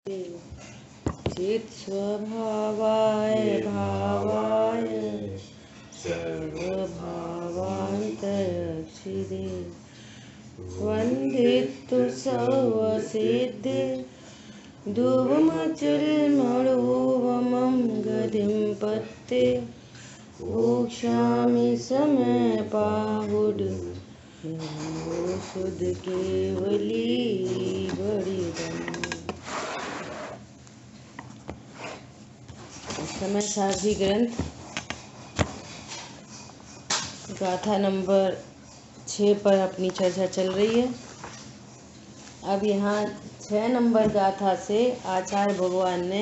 चित्स्वभावाय भावाय सर्वभावान्तरक्षिते वन्दितु सर्वसिद्धे धुवमचलमणुवमं गतिं पत्ते भोक्ष्यामि समय पाहुड शुद्ध केवली बड़ी धन्य समय सारथी ग्रंथ गाथा नंबर 6 पर अपनी चर्चा चल रही है। अब यहाँ 6 नंबर गाथा से आचार्य भगवान ने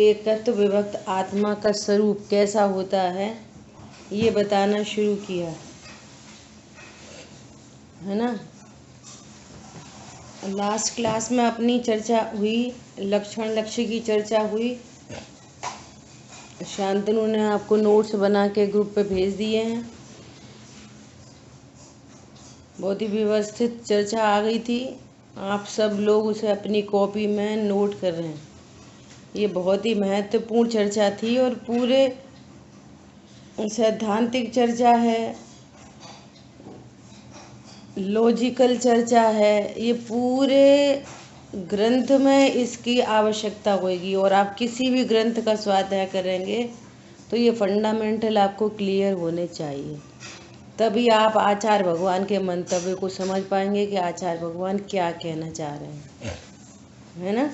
एकत्व विभक्त आत्मा का स्वरूप कैसा होता है ये बताना शुरू किया है ना। लास्ट क्लास में अपनी चर्चा हुई, लक्षण लक्ष्य की चर्चा हुई। शांतनु ने आपको नोट्स बना के ग्रुप पे भेज दिए हैं। बहुत ही व्यवस्थित चर्चा आ गई थी। आप सब लोग उसे अपनी कॉपी में नोट कर रहे हैं। ये बहुत ही महत्वपूर्ण चर्चा थी और पूरे सैद्धांतिक चर्चा है, लॉजिकल चर्चा है। ये पूरे ग्रंथ में इसकी आवश्यकता होगी और आप किसी भी ग्रंथ का स्वाध्याय करेंगे तो ये फंडामेंटल आपको क्लियर होने चाहिए। तभी आप आचार्य भगवान के मंतव्य को समझ पाएंगे कि आचार्य भगवान क्या कहना चाह रहे हैं, है ना।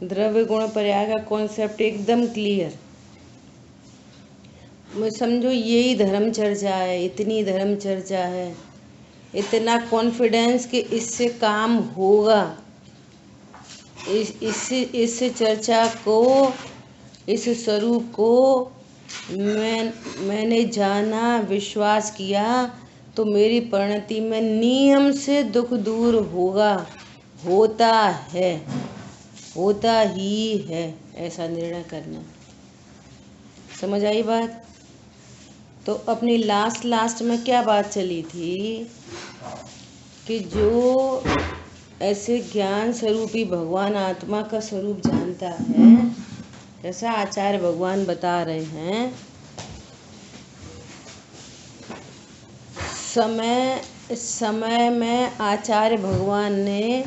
द्रव्य गुण पर्याय का कॉन्सेप्ट एकदम क्लियर। मैं समझो यही धर्म चर्चा है, इतनी धर्म चर्चा है, इतना कॉन्फिडेंस कि इससे काम होगा। इस चर्चा को, इस स्वरूप को मैंने जाना, विश्वास किया तो मेरी परिणति में नियम से दुख दूर होगा, होता है, होता ही है, ऐसा निर्णय करना। समझ आई बात। तो अपनी लास्ट में क्या बात चली थी कि जो ऐसे ज्ञान स्वरूपी भगवान आत्मा का स्वरूप जानता है, जैसा आचार्य भगवान बता रहे हैं, समय में आचार्य भगवान ने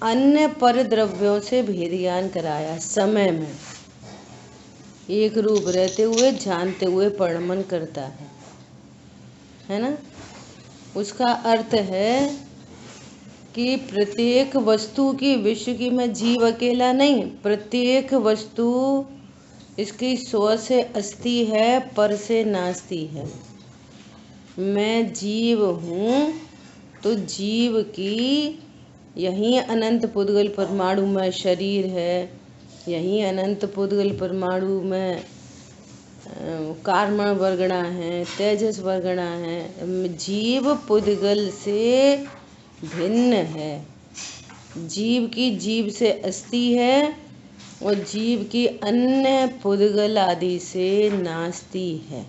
अन्य पर द्रव्यों से भेद ज्ञान कराया। समय में एक रूप रहते हुए जानते हुए परिणमन करता है ना। उसका अर्थ है कि प्रत्येक वस्तु की, विश्व की में जीव अकेला नहीं, प्रत्येक वस्तु इसकी स्व से अस्ति है, पर से नास्ति है। मैं जीव हूँ तो जीव की यहीं अनंत पुद्गल परमाणु में शरीर है, यहीं अनंत पुद्गल परमाणु में कार्बन वर्गणा है, तेजस वर्गणा है। जीव पुद्गल से भिन्न है। जीव की जीव से अस्ति है और जीव की अन्य पुद्गल आदि से नास्ति है।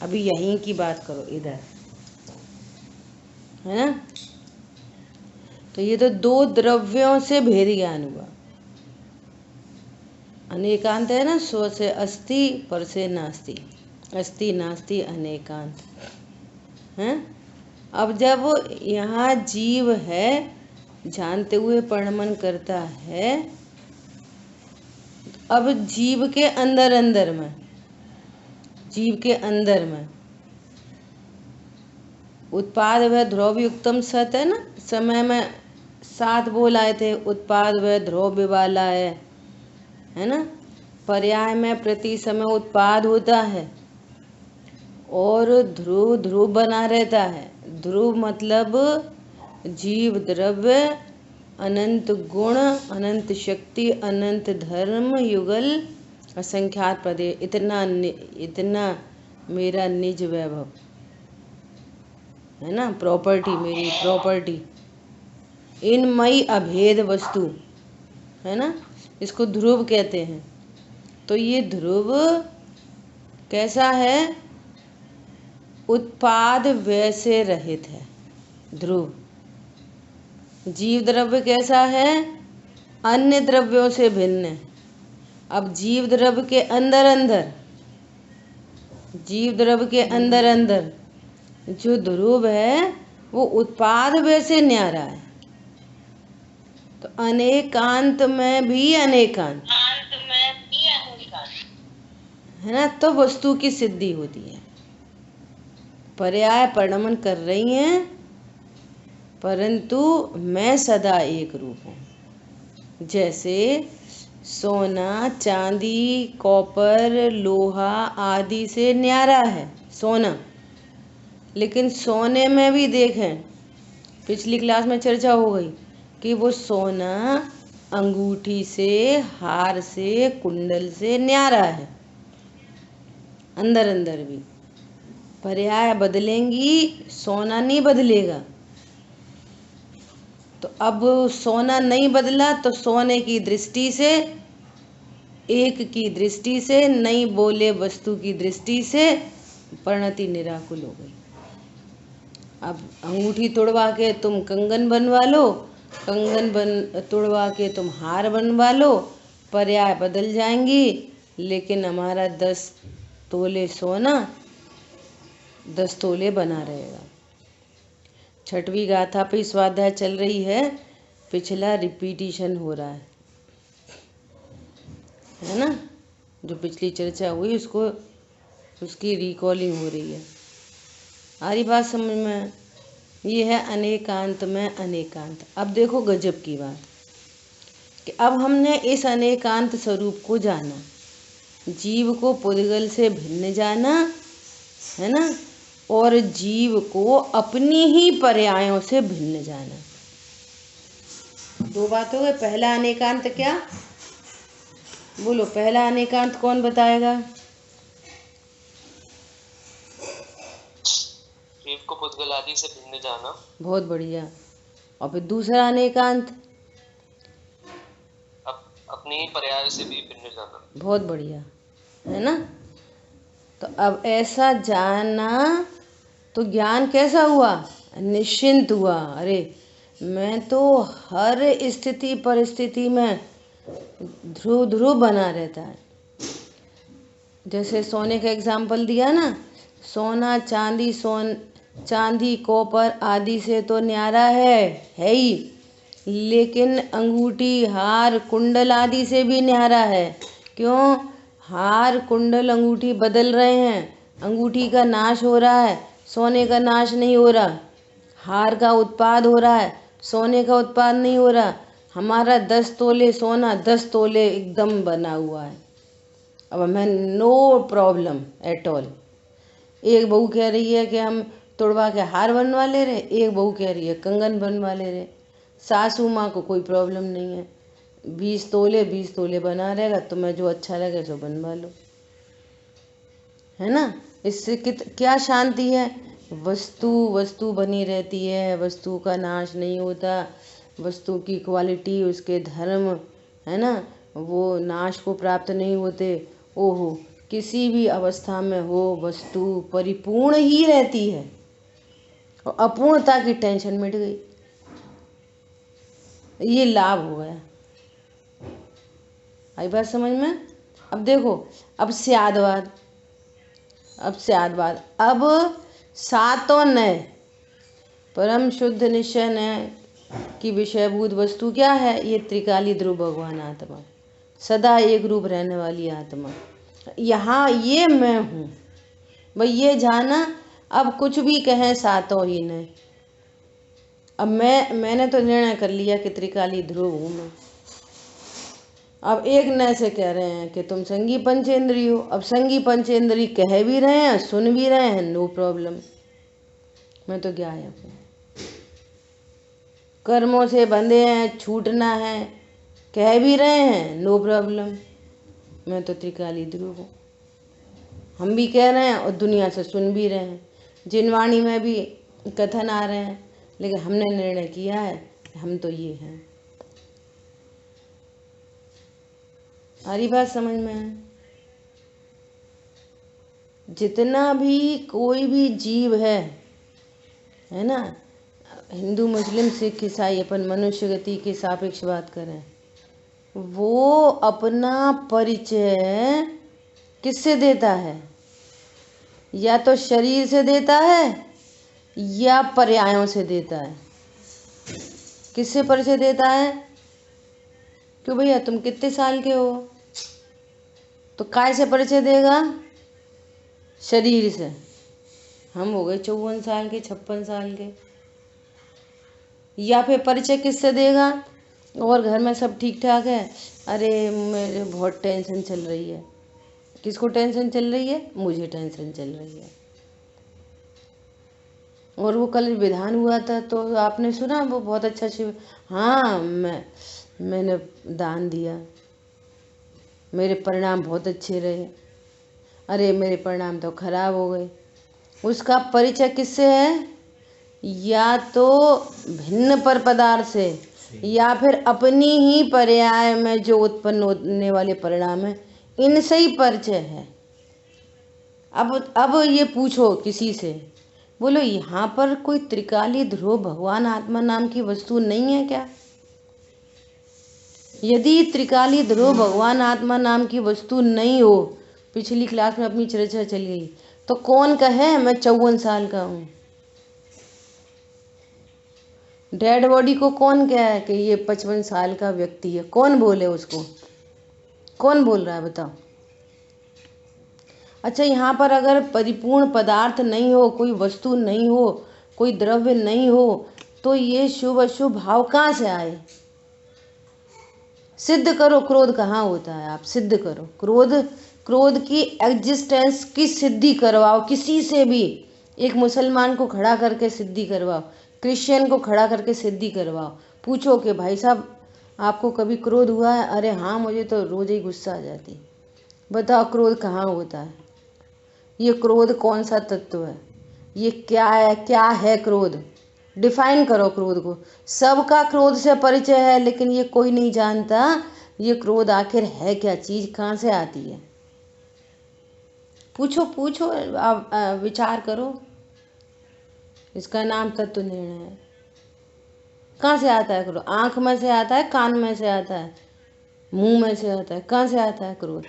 अभी यहीं की बात करो, इधर है ना। तो ये तो दो द्रव्यों से भेद ज्ञान हुआ। अनेकांत है ना, स्व से अस्ति, पर से नास्ति, अस्ति नास्ति अनेकांत है। अब जब यहाँ जीव है, जानते हुए परिणमन करता है, अब जीव के अंदर में, जीव के अंदर में उत्पाद व ध्रुव युक्तम सत है ना। समय में 7 बोल आए थे, उत्पाद व ध्रुव वाला है ना। पर्याय में प्रति समय उत्पाद होता है और ध्रुव ध्रुव बना रहता है। ध्रुव मतलब जीव द्रव्य, अनंत गुण, अनंत शक्ति, अनंत धर्म, युगल, असंख्यात पदे, इतना मेरा निज वैभव है ना, प्रॉपर्टी, मेरी प्रॉपर्टी, इनमयी अभेद वस्तु है ना, इसको ध्रुव कहते हैं। तो ये ध्रुव कैसा है? उत्पाद व्यय से रहित है ध्रुव। जीव द्रव्य कैसा है? अन्य द्रव्यों से भिन्न है। अब जीव द्रव्य के अंदर अंदर, जीव द्रव्य के अंदर अंदर जो ध्रुव है वो उत्पाद वय से न्यारा है। तो अनेकांत में भी अनेकांत है ना, तो वस्तु की सिद्धि होती है। पर्याय परिणमन कर रही हैं, परंतु मैं सदा एक रूप हूँ। जैसे सोना, चांदी, कॉपर, लोहा आदि से न्यारा है सोना, लेकिन सोने में भी देखें, पिछली क्लास में चर्चा हो गई कि वो सोना अंगूठी से, हार से, कुंडल से न्यारा है अंदर अंदर भी। पर्याय बदलेंगी, सोना नहीं बदलेगा। तो अब सोना नहीं बदला तो सोने की दृष्टि से, एक की दृष्टि से, नहीं बोले वस्तु की दृष्टि से परिणति निराकुल हो गई। अब अंगूठी तोड़वा के तुम कंगन बनवा लो, कंगन तोड़वा के तुम हार बनवा लो, पर्याय बदल जाएंगी, लेकिन हमारा 10 तोले सोना 10 तोले बना रहेगा। छठवीं गाथा पे स्वाध्याय चल रही है, पिछला रिपीटिशन हो रहा है ना, जो पिछली चर्चा हुई उसको, उसकी रिकॉलिंग हो रही है। आ रही बात समझ में? ये है अनेकांत में अनेकांत। अब देखो गजब की बात कि अब हमने इस अनेकांत स्वरूप को जाना, जीव को पुद्गल से भिन्न जाना है ना, और जीव को अपनी ही पर्यायों से भिन्न जाना। दो बात हो गई। पहला अनेकांत क्या, बोलो पहला अनेकांत कौन बताएगा? जीव को पुद्गल आदि से भिन्न जाना। बहुत बढ़िया। और फिर दूसरा अनेकांत अपनी ही पर्याय से भी भिन्न जाना। बहुत बढ़िया है ना। तो अब ऐसा जाना तो ज्ञान कैसा हुआ? निश्चिंत हुआ। अरे मैं तो हर स्थिति परिस्थिति में ध्रुव ध्रुव बना रहता है। जैसे सोने का एग्जाम्पल दिया ना, सोना चांदी कॉपर आदि से तो न्यारा है ही, लेकिन अंगूठी, हार, कुंडल आदि से भी न्यारा है। क्यों? हार, कुंडल, अंगूठी बदल रहे हैं, अंगूठी का नाश हो रहा है, सोने का नाश नहीं हो रहा। हार का उत्पाद हो रहा है, सोने का उत्पाद नहीं हो रहा। हमारा 10 तोले सोना 10 तोले एकदम बना हुआ है। अब हमें नो प्रॉब्लम एट ऑल। एक बहू कह रही है कि हम तोड़वा के हार बनवा ले रहे, एक बहू कह रही है कंगन बनवा ले रहे। सासू माँ को कोई प्रॉब्लम नहीं है, 20 तोले बना रहेगा, तुम्हें जो अच्छा लगे सो बनवा लो, है ना। इससे क्या शांति है? वस्तु बनी रहती है, वस्तु का नाश नहीं होता, वस्तु की क्वालिटी, उसके धर्म है ना, वो नाश को प्राप्त नहीं होते। ओहो, किसी भी अवस्था में हो वस्तु परिपूर्ण ही रहती है, और अपूर्णता की टेंशन मिट गई। ये लाभ हो गया। आई बात समझ में? अब देखो, अब स्यादवाद, अब सातों नए परम शुद्ध निश्चय नय की विषयभूत वस्तु क्या है? ये त्रिकाली ध्रुव भगवान आत्मा, सदा एक रूप रहने वाली आत्मा। यहाँ ये मैं हूँ भाई, ये जाना। अब कुछ भी कहें सातों ही नए। अब मैंने तो निर्णय कर लिया कि त्रिकाली ध्रुव हूँ मैं। अब एक नए से कह रहे हैं कि तुम संगी पंचेंद्री हो। अब संगी पंचेंद्री कह भी रहे हैं, सुन भी रहे हैं, नो प्रॉब्लम, मैं तो गायब हूँ। कर्मों से बंधे हैं, छूटना है, कह भी रहे हैं, नो प्रॉब्लम, मैं तो त्रिकाली ध्रुव हूँ। हम भी कह रहे हैं और दुनिया से सुन भी रहे हैं, जिनवाणी में भी कथन आ रहे हैं, लेकिन हमने निर्णय किया है कि हम तो ये हैं। हरी बात समझ में है? जितना भी कोई भी जीव है ना, हिंदू, मुस्लिम, सिख, ईसाई, अपन मनुष्य गति के सापेक्ष बात करें, वो अपना परिचय किससे देता है? या तो शरीर से देता है या पर्यायों से देता है। किससे परिचय देता है? क्यों भैया, तुम कितने साल के हो? तो काय से परिचय देगा? शरीर से। हम हो गए 54 साल के, 56 साल के। या फिर परिचय किससे देगा? और घर में सब ठीक ठाक है, अरे मेरे बहुत टेंशन चल रही है। किसको टेंशन चल रही है? मुझे टेंशन चल रही है। और वो कल विधान हुआ था तो आपने सुना, वो बहुत अच्छा शिव, हाँ मैंने दान दिया, मेरे परिणाम बहुत अच्छे रहे। अरे मेरे परिणाम तो खराब हो गए। उसका परिचय किससे है? या तो भिन्न पर पदार्थ से, या फिर अपनी ही पर्याय में जो उत्पन्न होने वाले परिणाम है, इनसे ही परिचय है। अब ये पूछो किसी से, बोलो यहाँ पर कोई त्रिकाली ध्रुव भगवान आत्मा नाम की वस्तु नहीं है क्या? यदि त्रिकाली ध्रुव भगवान आत्मा नाम की वस्तु नहीं हो, पिछली क्लास में अपनी चर्चा चल गई, तो कौन कहे मैं 54 साल का हूँ? डेड बॉडी को कौन कहे कि ये 55 साल का व्यक्ति है? कौन बोले उसको? कौन बोल रहा है बताओ? अच्छा, यहाँ पर अगर परिपूर्ण पदार्थ नहीं हो, कोई वस्तु नहीं हो, कोई द्रव्य नहीं हो, तो ये शुभ अशुभ भाव कहाँ से आए? सिद्ध करो क्रोध कहाँ होता है, आप सिद्ध करो। क्रोध की एग्जिस्टेंस की सिद्धि करवाओ किसी से भी। एक मुसलमान को खड़ा करके सिद्धि करवाओ, क्रिश्चियन को खड़ा करके सिद्धि करवाओ। पूछो कि भाई साहब आपको कभी क्रोध हुआ है? अरे हाँ, मुझे तो रोज ही गुस्सा आ जाती। बताओ क्रोध कहाँ होता है? ये क्रोध कौन सा तत्व है? ये क्या है? क्या है क्रोध? डिफाइन करो क्रोध को। सबका क्रोध से परिचय है, लेकिन ये कोई नहीं जानता ये क्रोध आखिर है क्या चीज, कहाँ से आती है। पूछो पूछो, आप विचार करो। इसका नाम तत्व निर्णय है। कहाँ से आता है क्रोध? आंख में से आता है, कान में से आता है, मुंह में से आता है? कहाँ से आता है क्रोध?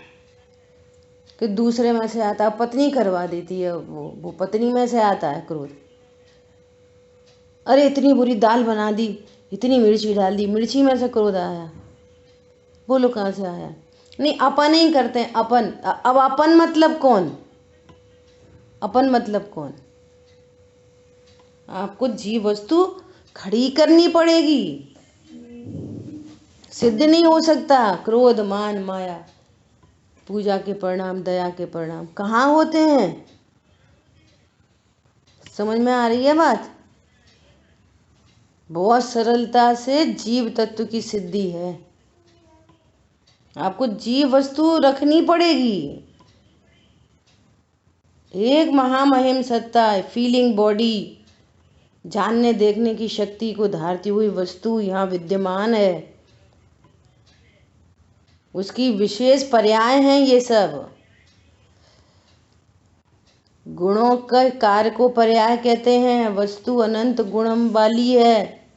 कि दूसरे में से आता है, पत्नी करवा देती है, वो पत्नी में से आता है क्रोध। अरे इतनी बुरी दाल बना दी, इतनी मिर्ची डाल दी, मिर्ची में से क्रोध आया। बोलो कहाँ से आया? नहीं, अपन ही करते हैं अपन। अब अपन मतलब कौन? अपन मतलब कौन? आपको जीव वस्तु खड़ी करनी पड़ेगी, सिद्ध नहीं हो सकता। क्रोध मान माया, पूजा के परिणाम, दया के परिणाम कहाँ होते हैं? समझ में आ रही है बात? बहुत सरलता से जीव तत्व की सिद्धि है। आपको जीव वस्तु रखनी पड़ेगी। एक महामहिम सत्ता है, फीलिंग बॉडी, जानने देखने की शक्ति को धारती हुई वस्तु यहाँ विद्यमान है। उसकी विशेष पर्याय हैं ये सब। गुणों का कार्य को पर्याय कहते हैं। वस्तु अनंत गुणम वाली है।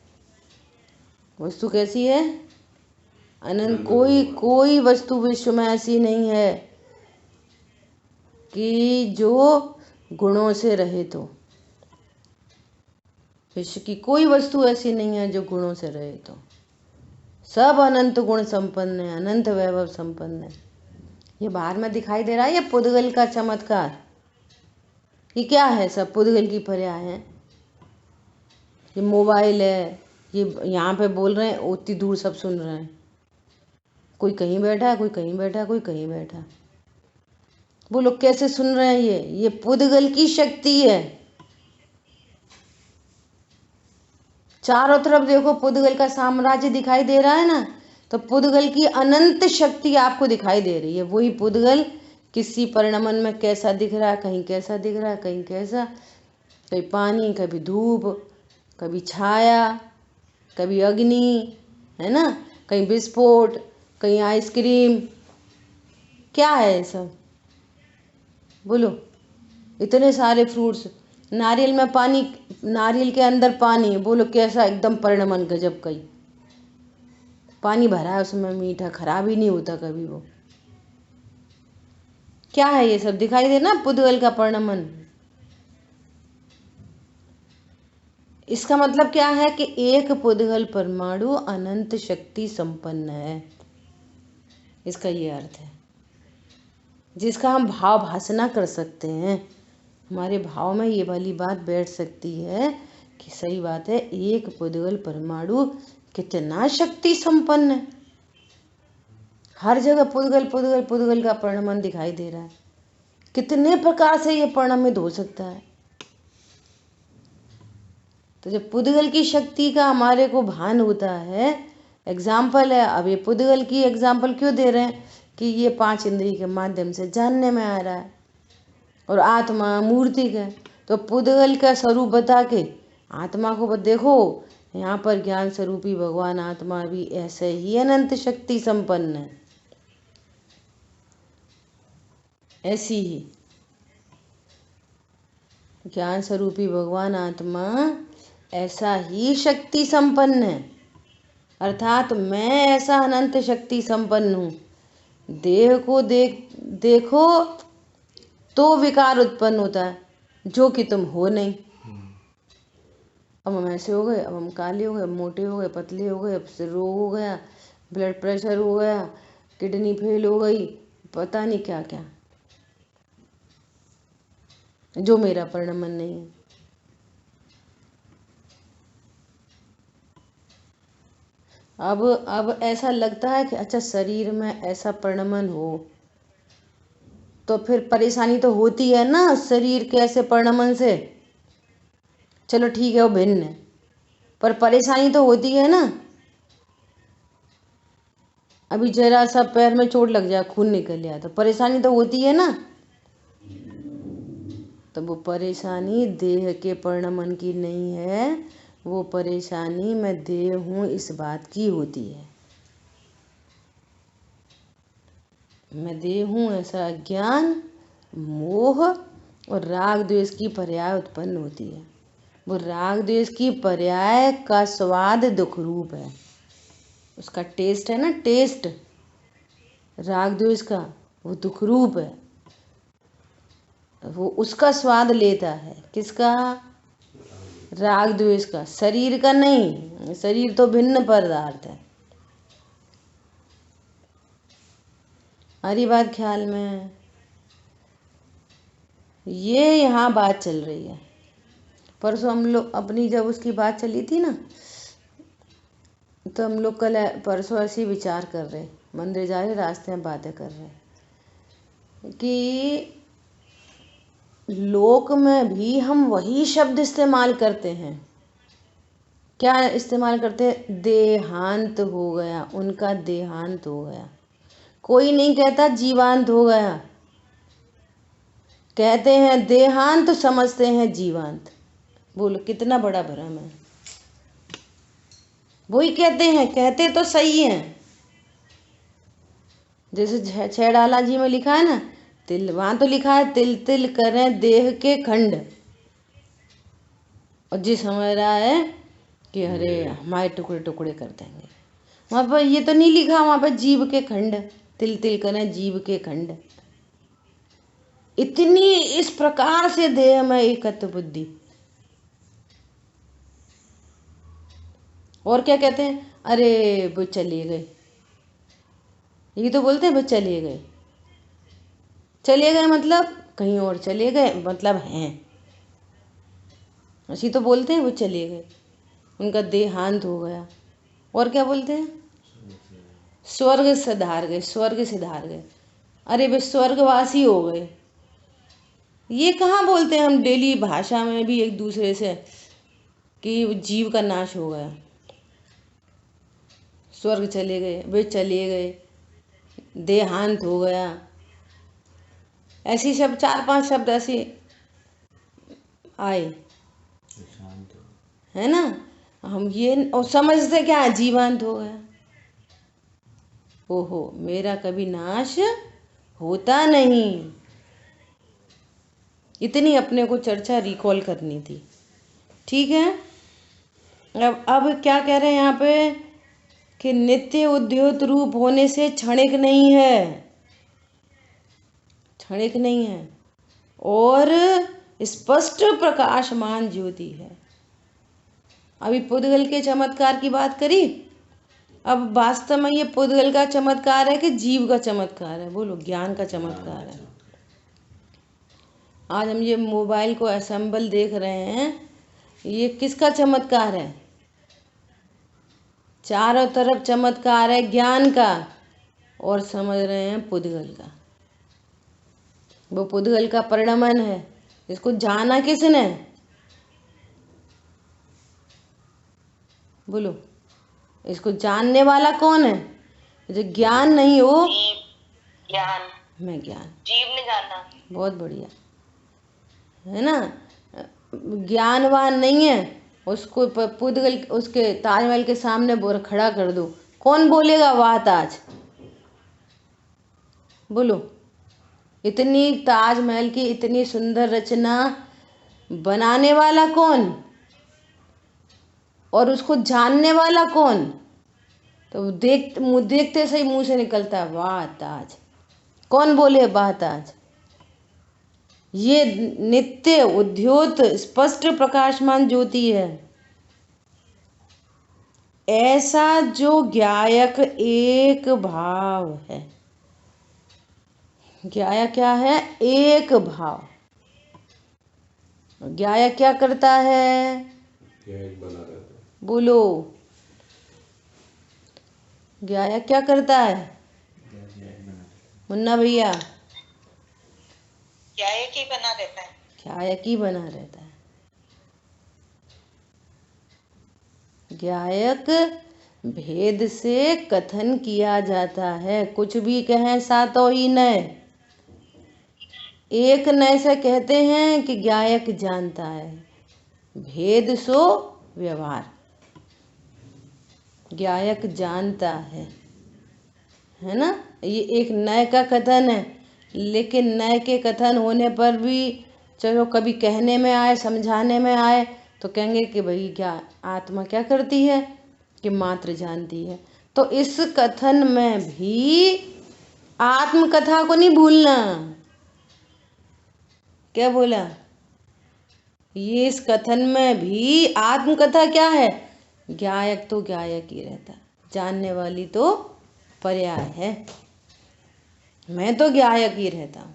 वस्तु कैसी है? अनंत। कोई वस्तु विश्व में ऐसी नहीं है कि जो गुणों से रहित हो। विश्व की कोई वस्तु ऐसी नहीं है जो गुणों से रहित हो। सब अनंत गुण संपन्न है, अनंत वैभव संपन्न है। ये बाहर में दिखाई दे रहा है, ये पुद्गल का चमत्कार। ये क्या है? सब पुद्गल की पर्याय है। ये मोबाइल है, ये यहाँ पे बोल रहे हैं, उतनी दूर सब सुन रहे हैं। कोई कहीं बैठा है, कोई कहीं बैठा है, कोई कहीं बैठा। वो लोग कैसे सुन रहे हैं? ये पुद्गल की शक्ति है। चारों तरफ देखो, पुद्गल का साम्राज्य दिखाई दे रहा है ना, तो पुद्गल की अनंत शक्ति आपको दिखाई दे रही है। वही पुद्गल किसी परिणमन में कैसा दिख रहा है, कहीं कैसा दिख रहा है, कहीं कैसा, कभी पानी, कभी धूप, कभी छाया, कभी अग्नि, है ना, कहीं विस्फोट, कहीं आइसक्रीम। क्या है ये सब? बोलो। इतने सारे फ्रूट्स, नारियल में पानी, नारियल के अंदर पानी, बोलो कैसा एकदम परिणमन गजब का ही। पानी भरा है उसमें मीठा, खराब ही नहीं होता कभी वो। क्या है ये सब दिखाई दे ना, पुद्गल का परिणमन। इसका मतलब क्या है कि एक पुद्गल परमाणु अनंत शक्ति संपन्न है, इसका ये अर्थ है, जिसका हम भाव भासना कर सकते हैं। हमारे भाव में ये वाली बात बैठ सकती है कि सही बात है, एक पुद्गल परमाणु कितना शक्ति संपन्न है। हर जगह पुद्गल पुद्गल पुद्गल का परिणमन दिखाई दे रहा है। कितने प्रकार से ये परिणमित हो सकता है। तो जब पुद्गल की शक्ति का हमारे को भान होता है, एग्जाम्पल है, अब ये पुद्गल की एग्जाम्पल क्यों दे रहे हैं कि ये 5 इंद्रिय के माध्यम से जानने में आ रहा है और आत्मा मूर्तिक है। तो पुद्गल का स्वरूप बता के आत्मा को देखो, यहाँ पर ज्ञान स्वरूपी भगवान आत्मा भी ऐसे ही अनंत शक्ति संपन्न है, ऐसी ही ज्ञान स्वरूपी भगवान आत्मा ऐसा ही शक्ति संपन्न है। अर्थात मैं ऐसा अनंत शक्ति संपन्न हूँ। देह को देखो तो विकार उत्पन्न होता है, जो कि तुम हो नहीं। अब हम ऐसे हो गए, अब हम काले हो गए, मोटे हो गए, पतले हो गए, अब से रोग हो गया, ब्लड प्रेशर हो गया, किडनी फेल हो गई, पता नहीं क्या क्या, जो मेरा परिणमन नहीं है। अब ऐसा लगता है कि अच्छा शरीर में ऐसा परिणमन हो तो फिर परेशानी तो होती है ना शरीर के ऐसे परिणमन से। चलो ठीक है, वो भिन्न है, पर परेशानी तो होती है ना। अभी जरा सा पैर में चोट लग जाए, खून निकल जाए, तो परेशानी तो होती है ना। तो वो परेशानी देह के परिणमन की नहीं है, वो परेशानी मैं देह हूँ इस बात की होती है। मैं देह हूँ ऐसा अज्ञान, मोह और राग द्वेष की पर्याय उत्पन्न होती है। वो राग द्वेष की पर्याय का स्वाद दुख रूप है, उसका टेस्ट है ना, टेस्ट राग द्वेष का वो दुख रूप है। वो उसका स्वाद लेता है, किसका? राग द्वेष का, शरीर का नहीं। शरीर तो भिन्न पदार्थ है। हरी बात ख्याल में, ये यहाँ बात चल रही है। परसों हम लोग अपनी जब उसकी बात चली थी ना, तो हम लोग कल परसों ऐसे ही विचार कर रहे, मंदिर जा रहे, रास्ते में बातें कर रहे कि लोक में भी हम वही शब्द इस्तेमाल करते हैं। क्या इस्तेमाल करते हैं? देहांत हो गया, उनका देहांत हो गया। कोई नहीं कहता जीवांत हो गया, कहते हैं देहांत, समझते हैं जीवांत। बोलो कितना बड़ा भ्रम है। वही कहते हैं, कहते तो सही हैं। जैसे छैडाला जी में लिखा है ना, तिल, वहां तो लिखा है तिल तिल करें देह के खंड, और जी समझ रहा है कि अरे हमारे टुकड़े टुकड़े कर देंगे। वहां पर ये तो नहीं लिखा, वहां पर जीव के खंड, तिल तिल करें जीव के खंड। इतनी इस प्रकार से देह में एकत्व बुद्धि। और क्या कहते हैं? अरे वो चले गए, ये तो बोलते हैं वो चले गए। चले गए मतलब कहीं और चले गए, मतलब हैं, ऐसी तो बोलते हैं वो चले गए, उनका देहांत हो गया। और क्या बोलते हैं? स्वर्ग सिधार गए, स्वर्ग सिधार गए। अरे वे स्वर्गवासी हो गए। ये कहाँ बोलते हैं हम डेली भाषा में भी एक दूसरे से कि जीव का नाश हो गया, स्वर्ग चले गए, वे चले गए, देहांत हो गया। ऐसी शब्द 4-5 शब्द ऐसे आए, है ना। हम ये और समझते क्या है? जीवांत हो गया। ओहो, मेरा कभी नाश होता नहीं। इतनी अपने को चर्चा रिकॉल करनी थी, ठीक है। अब क्या कह रहे हैं यहाँ पे कि नित्य उद्योत रूप होने से क्षणिक नहीं है, क्षणिक नहीं है, और स्पष्ट प्रकाशमान ज्योति है। अभी पुद्गल के चमत्कार की बात करी, अब वास्तव में ये पुद्गल का चमत्कार है कि जीव का चमत्कार है? बोलो, ज्ञान का चमत्कार है। आज हम ये मोबाइल को असेंबल देख रहे हैं, ये किसका चमत्कार है? चारों तरफ चमत्कार है ज्ञान का, और समझ रहे हैं पुद्गल का। वो पुद्गल का परिणमन है। इसको जाना किसने? बोलो, इसको जानने वाला कौन है? जो ज्ञान नहीं हो, ज्ञान मैं ज्ञान, जीव ने जाना। बहुत बढ़िया है ना। ज्ञानवान नहीं है, उसको पुद्गल उसके ताजमहल के सामने खड़ा कर दो, कौन बोलेगा बात आज? बोलो, इतनी ताजमहल की इतनी सुंदर रचना बनाने वाला कौन, और उसको जानने वाला कौन? तो देखते सही मुंह से निकलता है वाह ताज। कौन बोले वाह ताज? ये नित्य उद्योत स्पष्ट प्रकाशमान ज्योति है। ऐसा जो ज्ञायक एक भाव है। ज्ञायक क्या है? एक भाव। ज्ञायक क्या करता है? बना रहता है। बोलो, ज्ञायक क्या करता है? मुन्ना भैया, ज्ञायक ही बना रहता है। ज्ञायक ही बना रहता है। ज्ञायक भेद से कथन किया जाता है, कुछ भी कहें सातो ही नय। एक नय से कहते हैं कि ज्ञायक जानता है, भेद सो व्यवहार। ज्ञायक जानता है ना। ये एक नय का कथन है, लेकिन नय के कथन होने पर भी चलो कभी कहने में आए, समझाने में आए, तो कहेंगे कि भाई क्या आत्मा क्या करती है कि मात्र जानती है। तो इस कथन में भी आत्मकथा को नहीं भूलना। क्या बोला? ये इस कथन में भी आत्मकथा क्या है? ज्ञायक तो ज्ञायक ही रहता, जानने वाली तो पर्याय है। मैं तो ज्ञायक ही रहता हूं।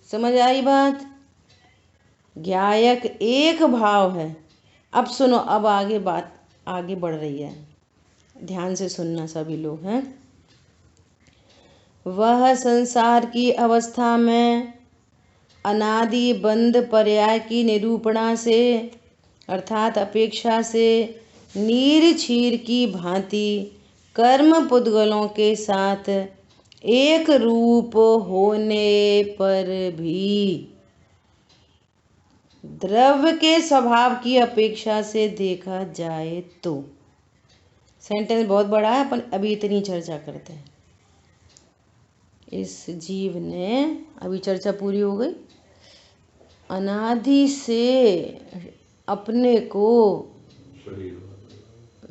समझ आई बात? ज्ञायक एक भाव है। अब सुनो, अब आगे बात आगे बढ़ रही है, ध्यान से सुनना सभी लोग हैं। वह संसार की अवस्था में अनादि बंध पर्याय की निरूपणा से, अर्थात अपेक्षा से नीर क्षीर की भांति कर्म पुद्गलों के साथ एक रूप होने पर भी द्रव्य के स्वभाव की अपेक्षा से देखा जाए तो, सेंटेंस बहुत बड़ा है, अपन अभी इतनी चर्चा करते हैं। इस जीव ने, अभी चर्चा पूरी हो गई, अनादि से अपने को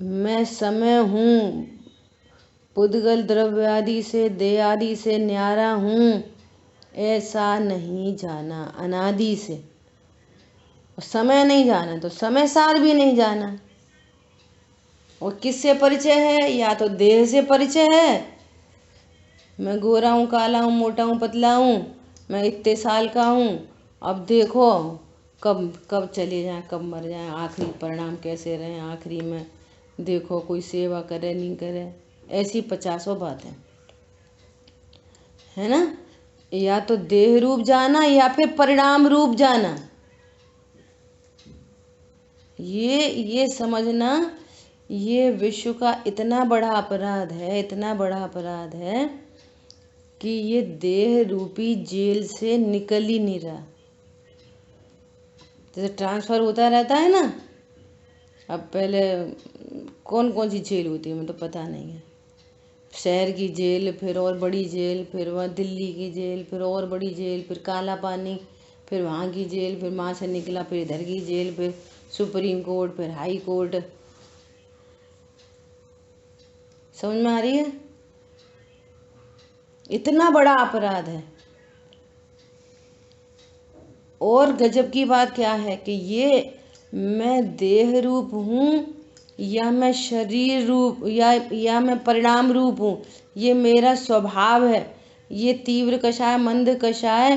मैं समय हूँ, पुद्गल द्रव्य आदि से, देह आदि से न्यारा हूँ, ऐसा नहीं जाना अनादि से। समय नहीं जाना तो समय सार भी नहीं जाना। और किससे परिचय है? या तो देह से परिचय है, मैं गोरा हूँ, काला हूँ, मोटा हूँ, पतला हूँ, मैं इतने साल का हूँ, अब देखो कब कब चले जाएं, कब मर जाएं, आखिरी परिणाम कैसे रहें, आखिरी में देखो कोई सेवा करे नहीं करे, ऐसी 50 बातें है ना। या तो देह रूप जाना या फिर परिणाम रूप जाना। ये समझना, ये विश्व का इतना बड़ा अपराध है, इतना बड़ा अपराध है कि ये देह रूपी जेल से निकल ही नहीं रहा। जैसे ट्रांसफ़र होता रहता है ना, अब पहले कौन कौन सी जेल होती है मुझे तो पता नहीं है। शहर की जेल, फिर और बड़ी जेल, फिर वहाँ दिल्ली की जेल, फिर और बड़ी जेल, फिर काला पानी, फिर वहाँ की जेल, फिर वहाँ से निकला फिर इधर की जेल, फिर सुप्रीम कोर्ट, फिर हाई कोर्ट। समझ में आ रही है? इतना बड़ा अपराध है। और गजब की बात क्या है कि ये मैं देह रूप हूँ या मैं शरीर रूप या मैं परिणाम रूप हूँ, ये मेरा स्वभाव है। ये तीव्र कषाय मंद कषाय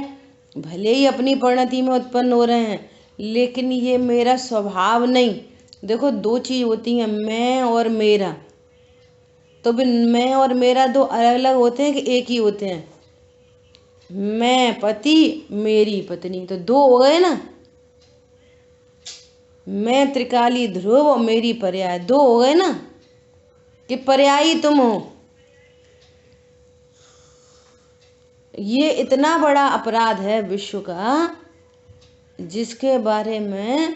भले ही अपनी परिणति में उत्पन्न हो रहे हैं, लेकिन ये मेरा स्वभाव नहीं। देखो, दो चीज होती हैं, मैं और मेरा। तो भी मैं और मेरा दो अलग अलग होते हैं कि एक ही होते हैं? मैं पति, मेरी पत्नी, तो दो हो गए ना। मैं त्रिकाली ध्रुव और मेरी पर्याय, दो हो गए ना, कि पर्यायी तुम हो। ये इतना बड़ा अपराध है विश्व का, जिसके बारे में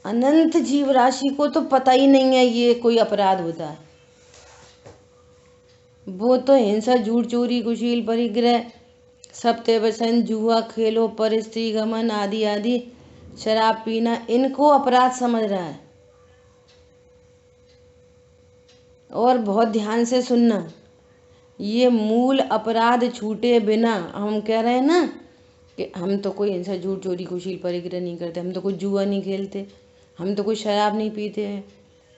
अनंत जीव राशि को तो पता ही नहीं है ये कोई अपराध होता है। वो तो हिंसा, झूठ, चोरी, कुशील, परिग्रह, सत्य व्यसन, जुआ, खेलो पर, स्त्री गमन आदि आदि, शराब पीना, इनको अपराध समझ रहा है। और बहुत ध्यान से सुनना, ये मूल अपराध छूटे बिना, हम कह रहे हैं ना कि हम तो कोई हिंसा, झूठ, चोरी, कुशील, परिग्रह नहीं करते, हम तो कोई जुआ नहीं खेलते, हम तो कोई शराब नहीं पीते हैं,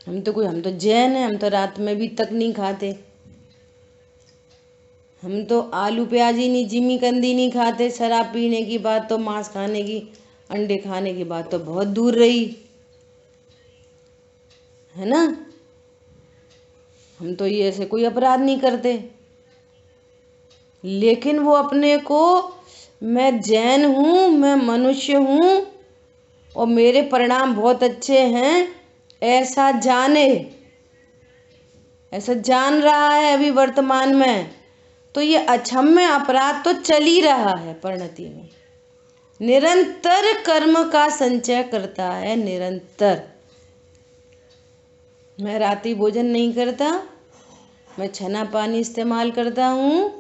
हम तो जैन हैं, हम तो रात में भी तक नहीं खाते, हम तो आलू प्याज ही नहीं, जिमी कंदी नहीं खाते। शराब पीने की बात तो, मांस खाने की, अंडे खाने की बात तो बहुत दूर रही, है ना। हम तो ये ऐसे कोई अपराध नहीं करते, लेकिन वो अपने को मैं जैन हूँ, मैं मनुष्य हूँ और मेरे परिणाम बहुत अच्छे हैं, ऐसा जान रहा है अभी वर्तमान में। तो ये अक्षम्य अपराध तो चल ही रहा है परिणति में, निरंतर कर्म का संचय करता है, निरंतर। मैं रात्रि भोजन नहीं करता, मैं छना पानी इस्तेमाल करता हूँ,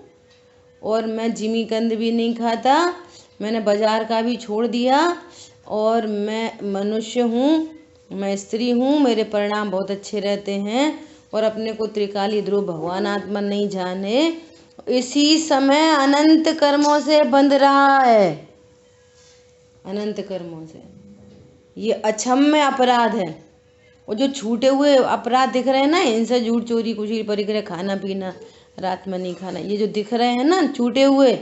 और मैं जिमी कंद भी नहीं खाता, मैंने बाजार का भी छोड़ दिया, और मैं मनुष्य हूँ, मैं स्त्री हूँ, मेरे परिणाम बहुत अच्छे रहते हैं, और अपने को त्रिकाली ध्रुव भगवान आत्मा नहीं जाने, इसी समय अनंत कर्मों से बंध रहा है, अनंत कर्मों से। ये अक्षम्य अपराध है। और जो छूटे हुए अपराध दिख रहे हैं ना, हिंसा, झूठ, चोरी, कुशील, परिग्रह, खाना पीना, रात में नहीं खाना, ये जो दिख रहे हैं ना छूटे हुए,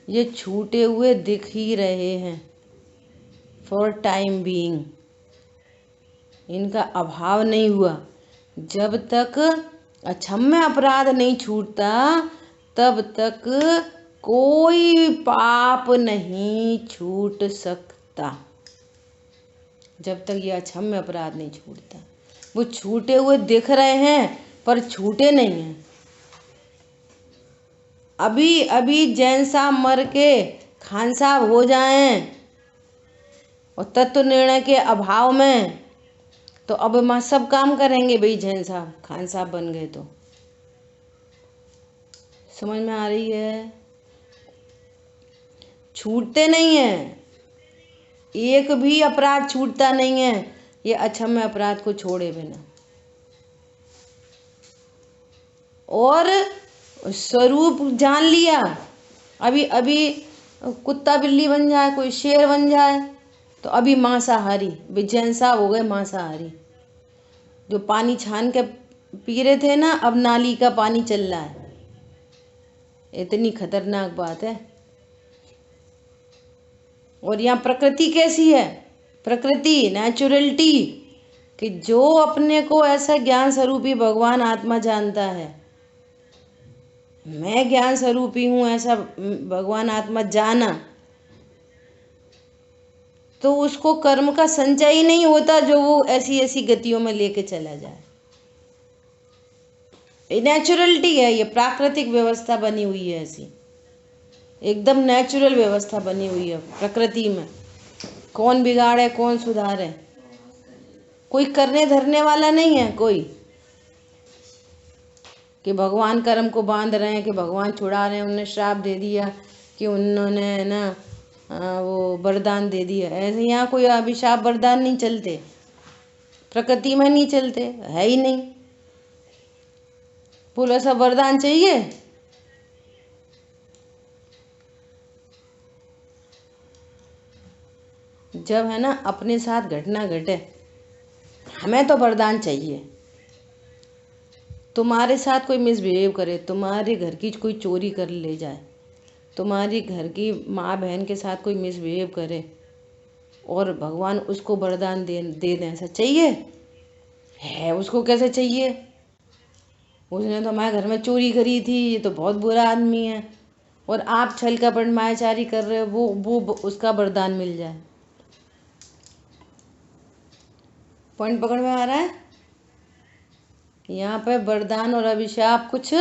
ये छूटे हुए दिख ही रहे हैं फॉर टाइम बीइंग। इनका अभाव नहीं हुआ। जब तक अक्षम्य अपराध नहीं छूटता, तब तक कोई पाप नहीं छूट सकता। जब तक ये अक्षम्य अपराध नहीं छूटता, वो छूटे हुए दिख रहे हैं पर छूटे नहीं हैं। अभी अभी जैन साहब मर के खान साहब हो जाएं और तत्व निर्णय के अभाव में, तो अब माँ सब काम करेंगे भाई। जैन साहब खान साहब बन गए तो समझ में आ रही है? छूटते नहीं हैं, एक भी अपराध छूटता नहीं है ये अक्षम्य अपराध को छोड़े बिना। और स्वरूप जान लिया, अभी अभी कुत्ता बिल्ली बन जाए, कोई शेर बन जाए, तो अभी मांसाहारी, जैन साहब हो गए मांसाहारी। जो पानी छान के पी रहे थे ना, अब नाली का पानी चल रहा है। इतनी खतरनाक बात है। और यहाँ प्रकृति कैसी है? प्रकृति नेचुरलिटी, कि जो अपने को ऐसा ज्ञान स्वरूपी भगवान आत्मा जानता है, मैं ज्ञान स्वरूपी हूँ ऐसा भगवान आत्मा जाना, तो उसको कर्म का संचय ही नहीं होता जो वो ऐसी ऐसी गतियों में लेके चला जाए। ये नेचुरलिटी है, ये प्राकृतिक व्यवस्था बनी हुई है, ऐसी एकदम नेचुरल व्यवस्था बनी हुई है प्रकृति में। कौन बिगाड़े कौन सुधारे, कोई करने धरने वाला नहीं है कोई, कि भगवान कर्म को बांध रहे हैं, कि भगवान छुड़ा रहे हैं, उन्होंने श्राप दे दिया, कि उन्होंने ना वो वरदान दे दिया। ऐसे यहाँ कोई अभिशाप वरदान नहीं चलते, प्रकृति में नहीं चलते, है ही नहीं। बोलो ऐसा वरदान चाहिए? जब है ना अपने साथ घटना घटे, हमें तो वरदान चाहिए। तुम्हारे साथ कोई मिसबिहेव करे, तुम्हारे घर की कोई चोरी कर ले जाए, तुम्हारी घर की माँ बहन के साथ कोई मिसबिहेव करे और भगवान उसको वरदान दे दें, ऐसा चाहिए? है उसको कैसे चाहिए? उसने तो हमारे घर में चोरी करी थी, ये तो बहुत बुरा आदमी है, और आप छल कपट मायाचारी कर रहे हो, वो उसका वरदान मिल जाए। पॉइंट पकड़ में आ रहा है? यहाँ पे वरदान और अभिशाप कुछ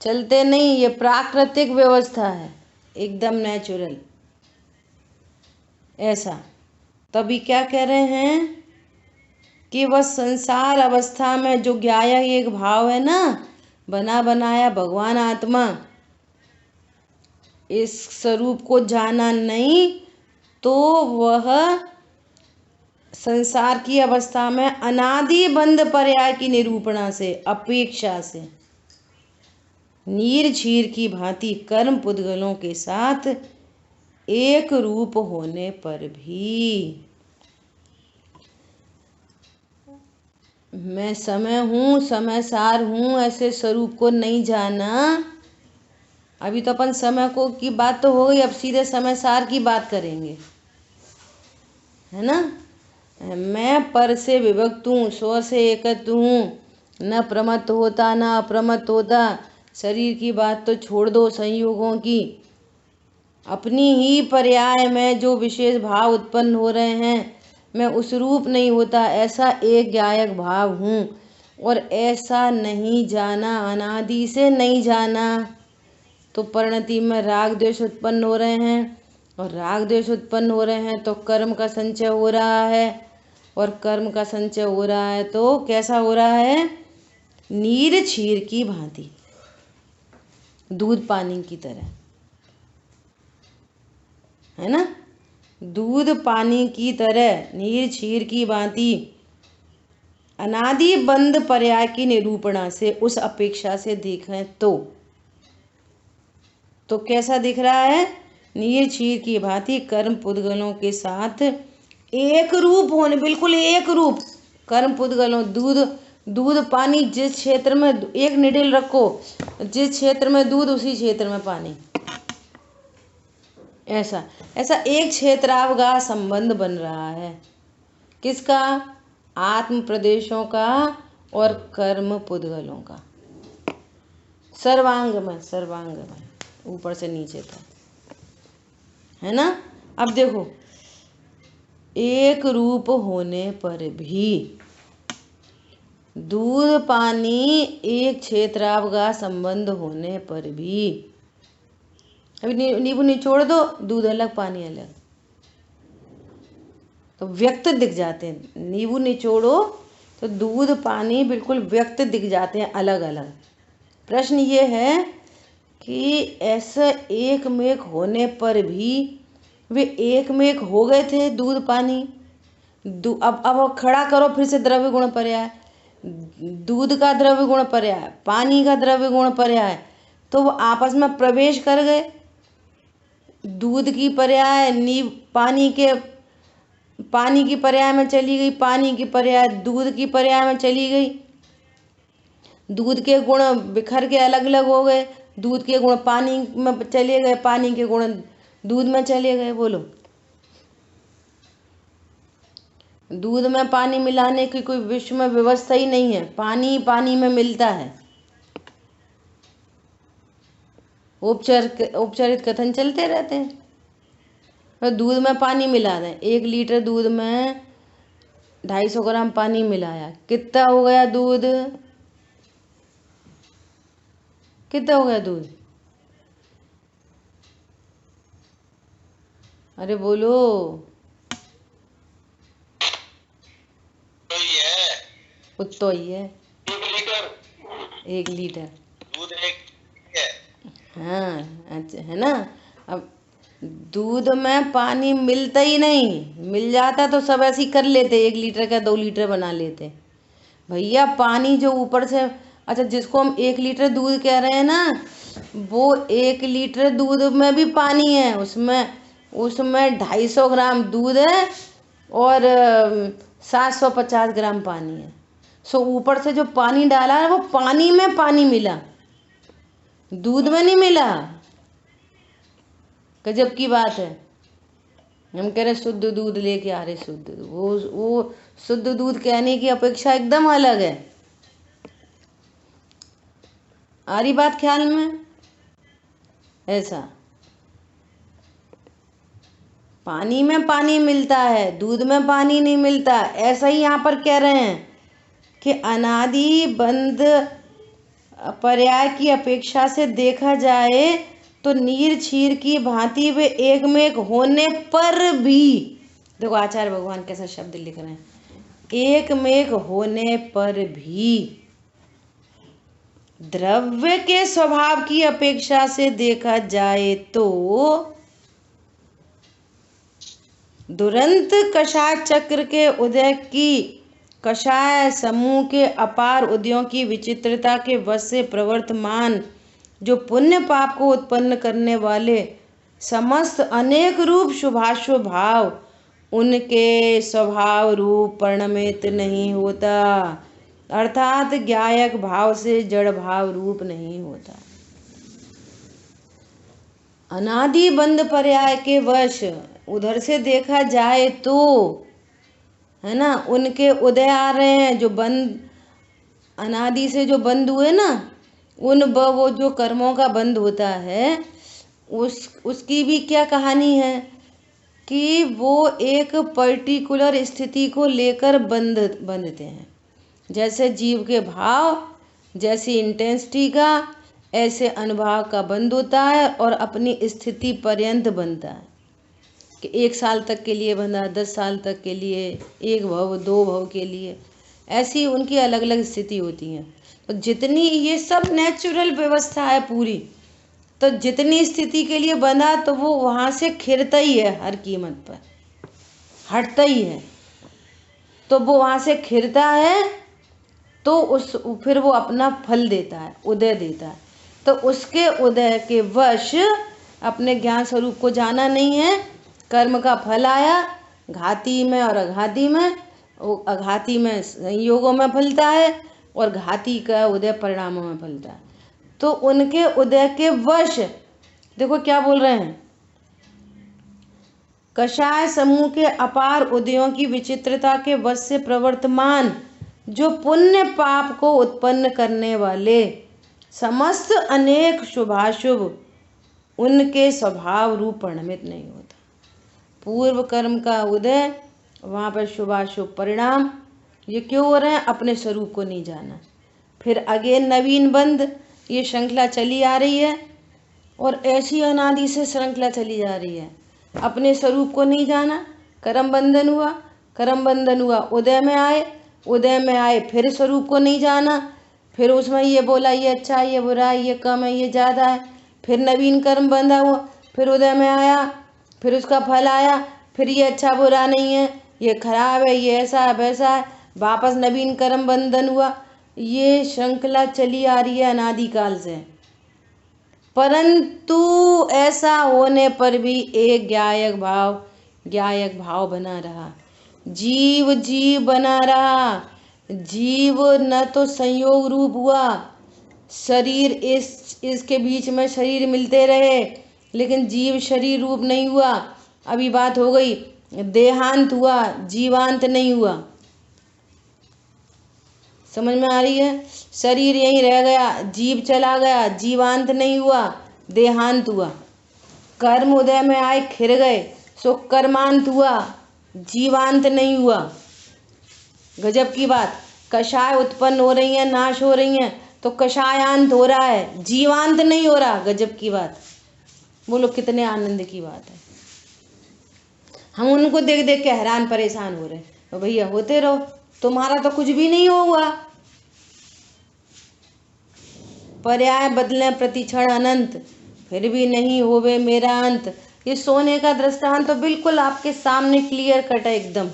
चलते नहीं, ये प्राकृतिक व्यवस्था है, एकदम नेचुरल ऐसा। तभी क्या कह रहे हैं कि वह संसार अवस्था में जो ज्ञाया एक भाव है ना, बना बनाया भगवान आत्मा, इस स्वरूप को जाना नहीं तो वह संसार की अवस्था में अनादि बंध पर्याय की निरूपणा से, अपेक्षा से, नीर क्षीर की भांति कर्म पुद्गलों के साथ एक रूप होने पर भी मैं समय हूँ, समय सार हूँ, ऐसे स्वरूप को नहीं जाना। अभी तो अपन समय को की बात तो हो गई, अब सीधे समय सार की बात करेंगे, है ना। मैं पर से विभक्त हूँ, स्व से एकत्व हूँ, न प्रमत्त होता न अप्रमत्त होता। शरीर की बात तो छोड़ दो, संयोगों की, अपनी ही पर्याय में जो विशेष भाव उत्पन्न हो रहे हैं, मैं उस रूप नहीं होता, ऐसा एक ज्ञायक भाव हूँ, और ऐसा नहीं जाना, अनादि से नहीं जाना, तो परिणति में राग द्वेष उत्पन्न हो रहे हैं, और राग द्वेष उत्पन्न हो रहे हैं तो कर्म का संचय हो रहा है, और कर्म का संचय हो रहा है तो कैसा हो रहा है? नीर क्षीर की भांति, दूध पानी की तरह, है ना। दूध पानी की तरह, नीर क्षीर की भांति, अनादि बंध पर्याय की निरूपणा से, उस अपेक्षा से देखें तो कैसा दिख रहा है? नीर क्षीर की भांति कर्म पुद्गलों के साथ एक रूप होने, बिल्कुल एक रूप। कर्म पुद्गलों, दूध पानी, जिस क्षेत्र में एक निडिल रखो, जिस क्षेत्र में दूध उसी क्षेत्र में पानी, ऐसा एक क्षेत्रावगाह संबंध बन रहा है। किसका? आत्म प्रदेशों का और कर्म पुद्गलों का, सर्वांग में, ऊपर से नीचे तक, है ना। अब देखो, एक रूप होने पर भी, दूध पानी एक क्षेत्रावगाह संबंध होने पर भी, अभी नींबू निचोड़ दो, दूध अलग पानी अलग, तो व्यक्त दिख जाते हैं। नींबू निचोड़ो तो दूध पानी बिल्कुल व्यक्त दिख जाते हैं, अलग अलग। प्रश्न ये है कि ऐसा एक मेक होने पर भी वे एक मेक हो गए थे, दूध पानी। अब खड़ा करो फिर से द्रव्य गुण पर्याय, दूध का द्रव्य गुण पर्याय, पानी का द्रव्य गुण पर्याय, तो वो आपस में प्रवेश कर गए। दूध की पर्याय पानी की पर्याय में चली गई, पानी की पर्याय दूध की पर्याय में चली गई, दूध के गुण बिखर के अलग अलग हो गए, दूध के गुण पानी में चले गए, पानी के गुण दूध में चले गए। बोलो, दूध में पानी मिलाने की कोई विश्व में व्यवस्था ही नहीं है, पानी में मिलता है। औपचारिक कथन चलते रहते हैं। तो दूध में पानी मिला दें, 1 लीटर दूध में 250 ग्राम पानी मिलाया, कितना हो गया दूध? कितना हो गया दूध? अरे बोलो। तो ही है 1 लीटर दूध है। हाँ, अच्छा, है ना। अब दूध में पानी मिलता ही नहीं, मिल जाता तो सब ऐसे ही कर लेते, 1 लीटर का 2 लीटर बना लेते। भैया पानी जो ऊपर से अच्छा, जिसको हम 1 लीटर दूध कह रहे हैं ना, वो 1 लीटर दूध में भी पानी है, उसमें उसमें 250 ग्राम दूध है और 750 ग्राम पानी है। सो ऊपर से जो पानी डाला है वो पानी में पानी मिला, दूध में नहीं मिला। गजब की बात है। हम कह रहे शुद्ध दूध लेके आ रहे, शुद्ध दूध, वो शुद्ध दूध कहने की अपेक्षा एकदम अलग है। आ रही बात ख्याल में? ऐसा पानी में पानी मिलता है, दूध में पानी नहीं मिलता। ऐसा ही यहाँ पर कह रहे हैं कि अनादि बंध पर्याय की अपेक्षा से देखा जाए तो नीर क्षीर की भांति वे एक में एक होने पर भी, देखो आचार्य भगवान कैसा शब्द लिख रहे हैं, एक में एक होने पर भी द्रव्य के स्वभाव की अपेक्षा से देखा जाए तो दुरंत कषाय चक्र के उदय की कषाय समूह के अपार उदयों की विचित्रता के वश से प्रवर्तमान जो पुण्य पाप को उत्पन्न करने वाले समस्त अनेक रूप शुभाशुभ भाव उनके स्वभाव रूप परिणमित नहीं होता, अर्थात ज्ञायक भाव से जड़ भाव रूप नहीं होता। अनादि बंध पर्याय के वश उधर से देखा जाए तो, है ना, उनके उदय आ रहे हैं, जो बंध अनादि से जो बंध हुए ना, वो जो कर्मों का बंध होता है, उसकी भी क्या कहानी है कि वो एक पर्टिकुलर स्थिति को लेकर बंधते हैं। जैसे जीव के भाव, जैसी इंटेंसिटी का, ऐसे अनुभाव का बंध होता है और अपनी स्थिति पर्यंत बनता है कि 1 साल तक के लिए बंधा, 10 साल तक के लिए, 1 भव 2 भव के लिए, ऐसी उनकी अलग अलग स्थिति होती है। तो जितनी ये सब नेचुरल व्यवस्था है पूरी, तो जितनी स्थिति के लिए बंधा तो वो वहाँ से खिरता ही है, हर कीमत पर हटता ही है। तो वो वहाँ से खिरता है तो फिर वो अपना फल देता है, उदय देता है। तो उसके उदय के वश अपने ज्ञान स्वरूप को जाना नहीं है, कर्म का फल आया घाती में और अघाती में, अघाती में संयोगों में फलता है और घाती का उदय परिणामों में फलता है। तो उनके उदय के वश देखो क्या बोल रहे हैं, कषाय समूह के अपार उदयों की विचित्रता के वश से प्रवर्तमान जो पुण्य पाप को उत्पन्न करने वाले समस्त अनेक शुभाशुभ उनके स्वभाव रूप परिणमित नहीं होता। पूर्व कर्म का उदय, वहाँ पर शुभाशुभ परिणाम, ये क्यों हो रहे हैं? अपने स्वरूप को नहीं जाना। फिर अगेन नवीन बंध, ये श्रृंखला चली आ रही है और ऐसी अनादि से श्रृंखला चली जा रही है। अपने स्वरूप को नहीं जाना, कर्म बंधन हुआ, कर्म बंधन हुआ, उदय में आए फिर स्वरूप को नहीं जाना, फिर उसमें ये बोला ये अच्छा है, ये बुरा है, ये कम है, ये ज़्यादा है, फिर नवीन कर्म बंधा हुआ, फिर उदय में आया, फिर उसका फल आया, फिर ये अच्छा बुरा नहीं है, ये खराब है, ये ऐसा है वैसा है, वापस नवीन कर्म बंधन हुआ। ये श्रृंखला चली आ रही है अनादिकाल से। परंतु ऐसा होने पर भी एक ज्ञायक भाव बना रहा, जीव बना रहा। जीव न तो संयोग रूप हुआ, शरीर इसके बीच में शरीर मिलते रहे, लेकिन जीव शरीर रूप नहीं हुआ। अभी बात हो गई, देहांत हुआ, जीवांत नहीं हुआ। समझ में आ रही है? शरीर यहीं रह गया, जीव चला गया, जीवांत नहीं हुआ, देहांत हुआ। कर्म उदय में आए खिर गए, सो कर्मांत हुआ, जीवांत नहीं हुआ। गजब की बात, कषाय उत्पन्न हो रही है, नाश हो रही हैं, तो कषायांत हो रहा है, जीवांत नहीं हो रहा। गजब की बात, बोलो कितने आनंद की बात है। हम उनको देख देख के हैरान परेशान हो रहे हैं। तो भैया होते रहो, तुम्हारा तो कुछ भी नहीं होगा। पर्याय बदले प्रतिक्षण अनंत, फिर भी नहीं होवे मेरा अंत। ये सोने का दृष्टांत तो बिल्कुल आपके सामने क्लियर कट है एकदम।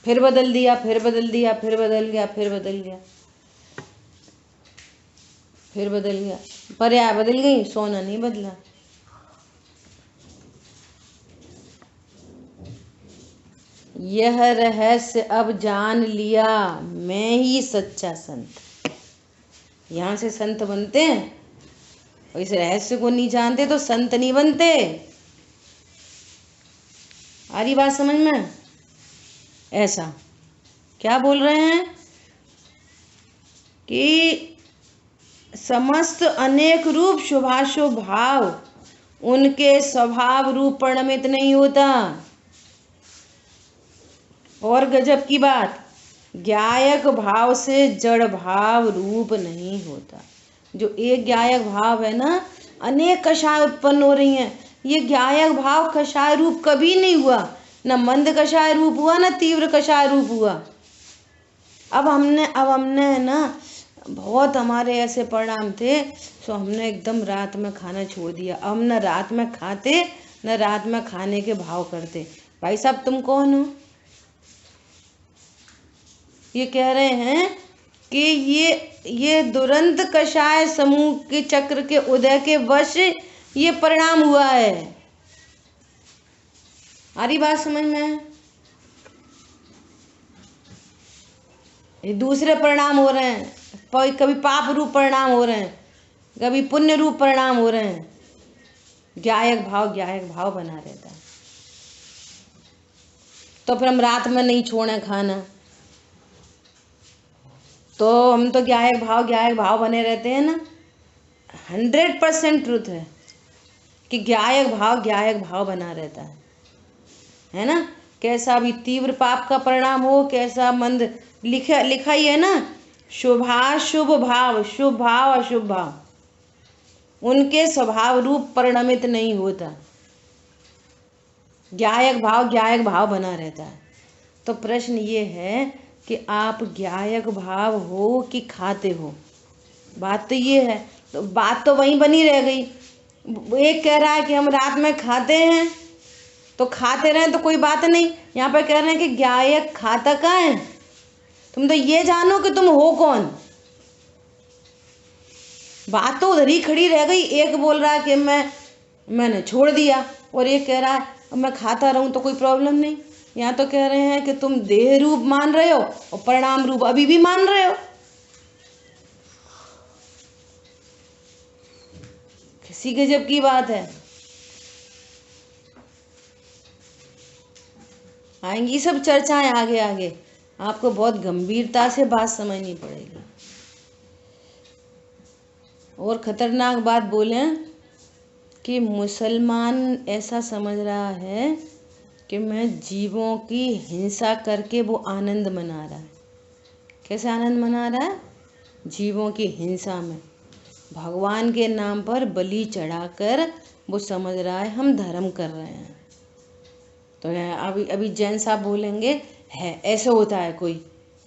फिर बदल दिया, फिर बदल दिया, फिर बदल गया, फिर बदल गया। फिर बदल गया, पर्याय बदल गई, सोना नहीं बदला। यह रहस्य अब जान लिया, मैं ही सच्चा संत। यहाँ से संत बनते हैं, और इस रहस्य को नहीं जानते तो संत नहीं बनते। आ रही बात समझ में? ऐसा क्या बोल रहे हैं कि समस्त अनेक रूप शुभाशुभ भाव उनके स्वभाव रूप परिणमित नहीं होता। और गजब की बात, ज्ञायक भाव से जड़ भाव रूप नहीं होता। जो एक ज्ञायक भाव है ना, अनेक कषाय उत्पन्न हो रही हैं, ये ज्ञायक भाव कषाय रूप कभी नहीं हुआ, न मंद कषाय रूप हुआ, न तीव्र कषाय रूप हुआ। अब हमने ना बहुत हमारे ऐसे परिणाम थे, तो हमने एकदम रात में खाना छोड़ दिया। अब न रात में खाते न रात में खाने के भाव करते। भाई साहब तुम कौन हो? ये कह रहे हैं कि ये दुरंत कषाय समूह के चक्र के उदय के वश ये परिणाम हुआ है। आ रही बात समझ में? ये दूसरे परिणाम हो रहे हैं, कभी पाप रूप परिणाम हो रहे हैं, कभी पुण्य रूप परिणाम हो रहे हैं। ज्ञायक भाव बना रहता है। तो फिर हम रात में नहीं छोड़े खाना, तो हम तो ज्ञायक भाव बने रहते हैं ना। 100% ट्रुथ है कि ज्ञायक भाव बना रहता है ना। कैसा भी तीव्र पाप का परिणाम हो, कैसा मंद, लिखा ही है ना, शुभाशुभ भाव, शुभ भाव अशुभ भाव उनके स्वभाव रूप परिणमित नहीं होता। ज्ञायक भाव बना रहता है। तो प्रश्न ये है कि आप ज्ञायक भाव हो कि खाते हो? बात तो ये है, तो बात तो वहीं बनी रह गई। एक कह रहा है कि हम रात में खाते हैं, तो खाते रहें तो कोई बात नहीं। यहाँ पर कह रहे हैं कि ज्ञायक खाता का है। तुम तो ये जानो कि तुम हो कौन। बात तो उधर ही खड़ी रह गई। एक बोल रहा है कि मैंने छोड़ दिया, और एक कह रहा है मैं खाता रहूं तो कोई प्रॉब्लम नहीं। यहाँ तो कह रहे हैं कि तुम देह रूप मान रहे हो और परिणाम रूप अभी भी मान रहे हो। किसी गजब की बात है। आएंगी सब चर्चाएं आगे, आपको बहुत गंभीरता से बात समझनी पड़ेगी। और खतरनाक बात बोले कि मुसलमान ऐसा समझ रहा है कि मैं जीवों की हिंसा करके वो आनंद मना रहा है। कैसे आनंद मना रहा है? जीवों की हिंसा में, भगवान के नाम पर बलि चढ़ाकर वो समझ रहा है हम धर्म कर रहे हैं। तो अभी जैन साहब बोलेंगे है ऐसे होता है,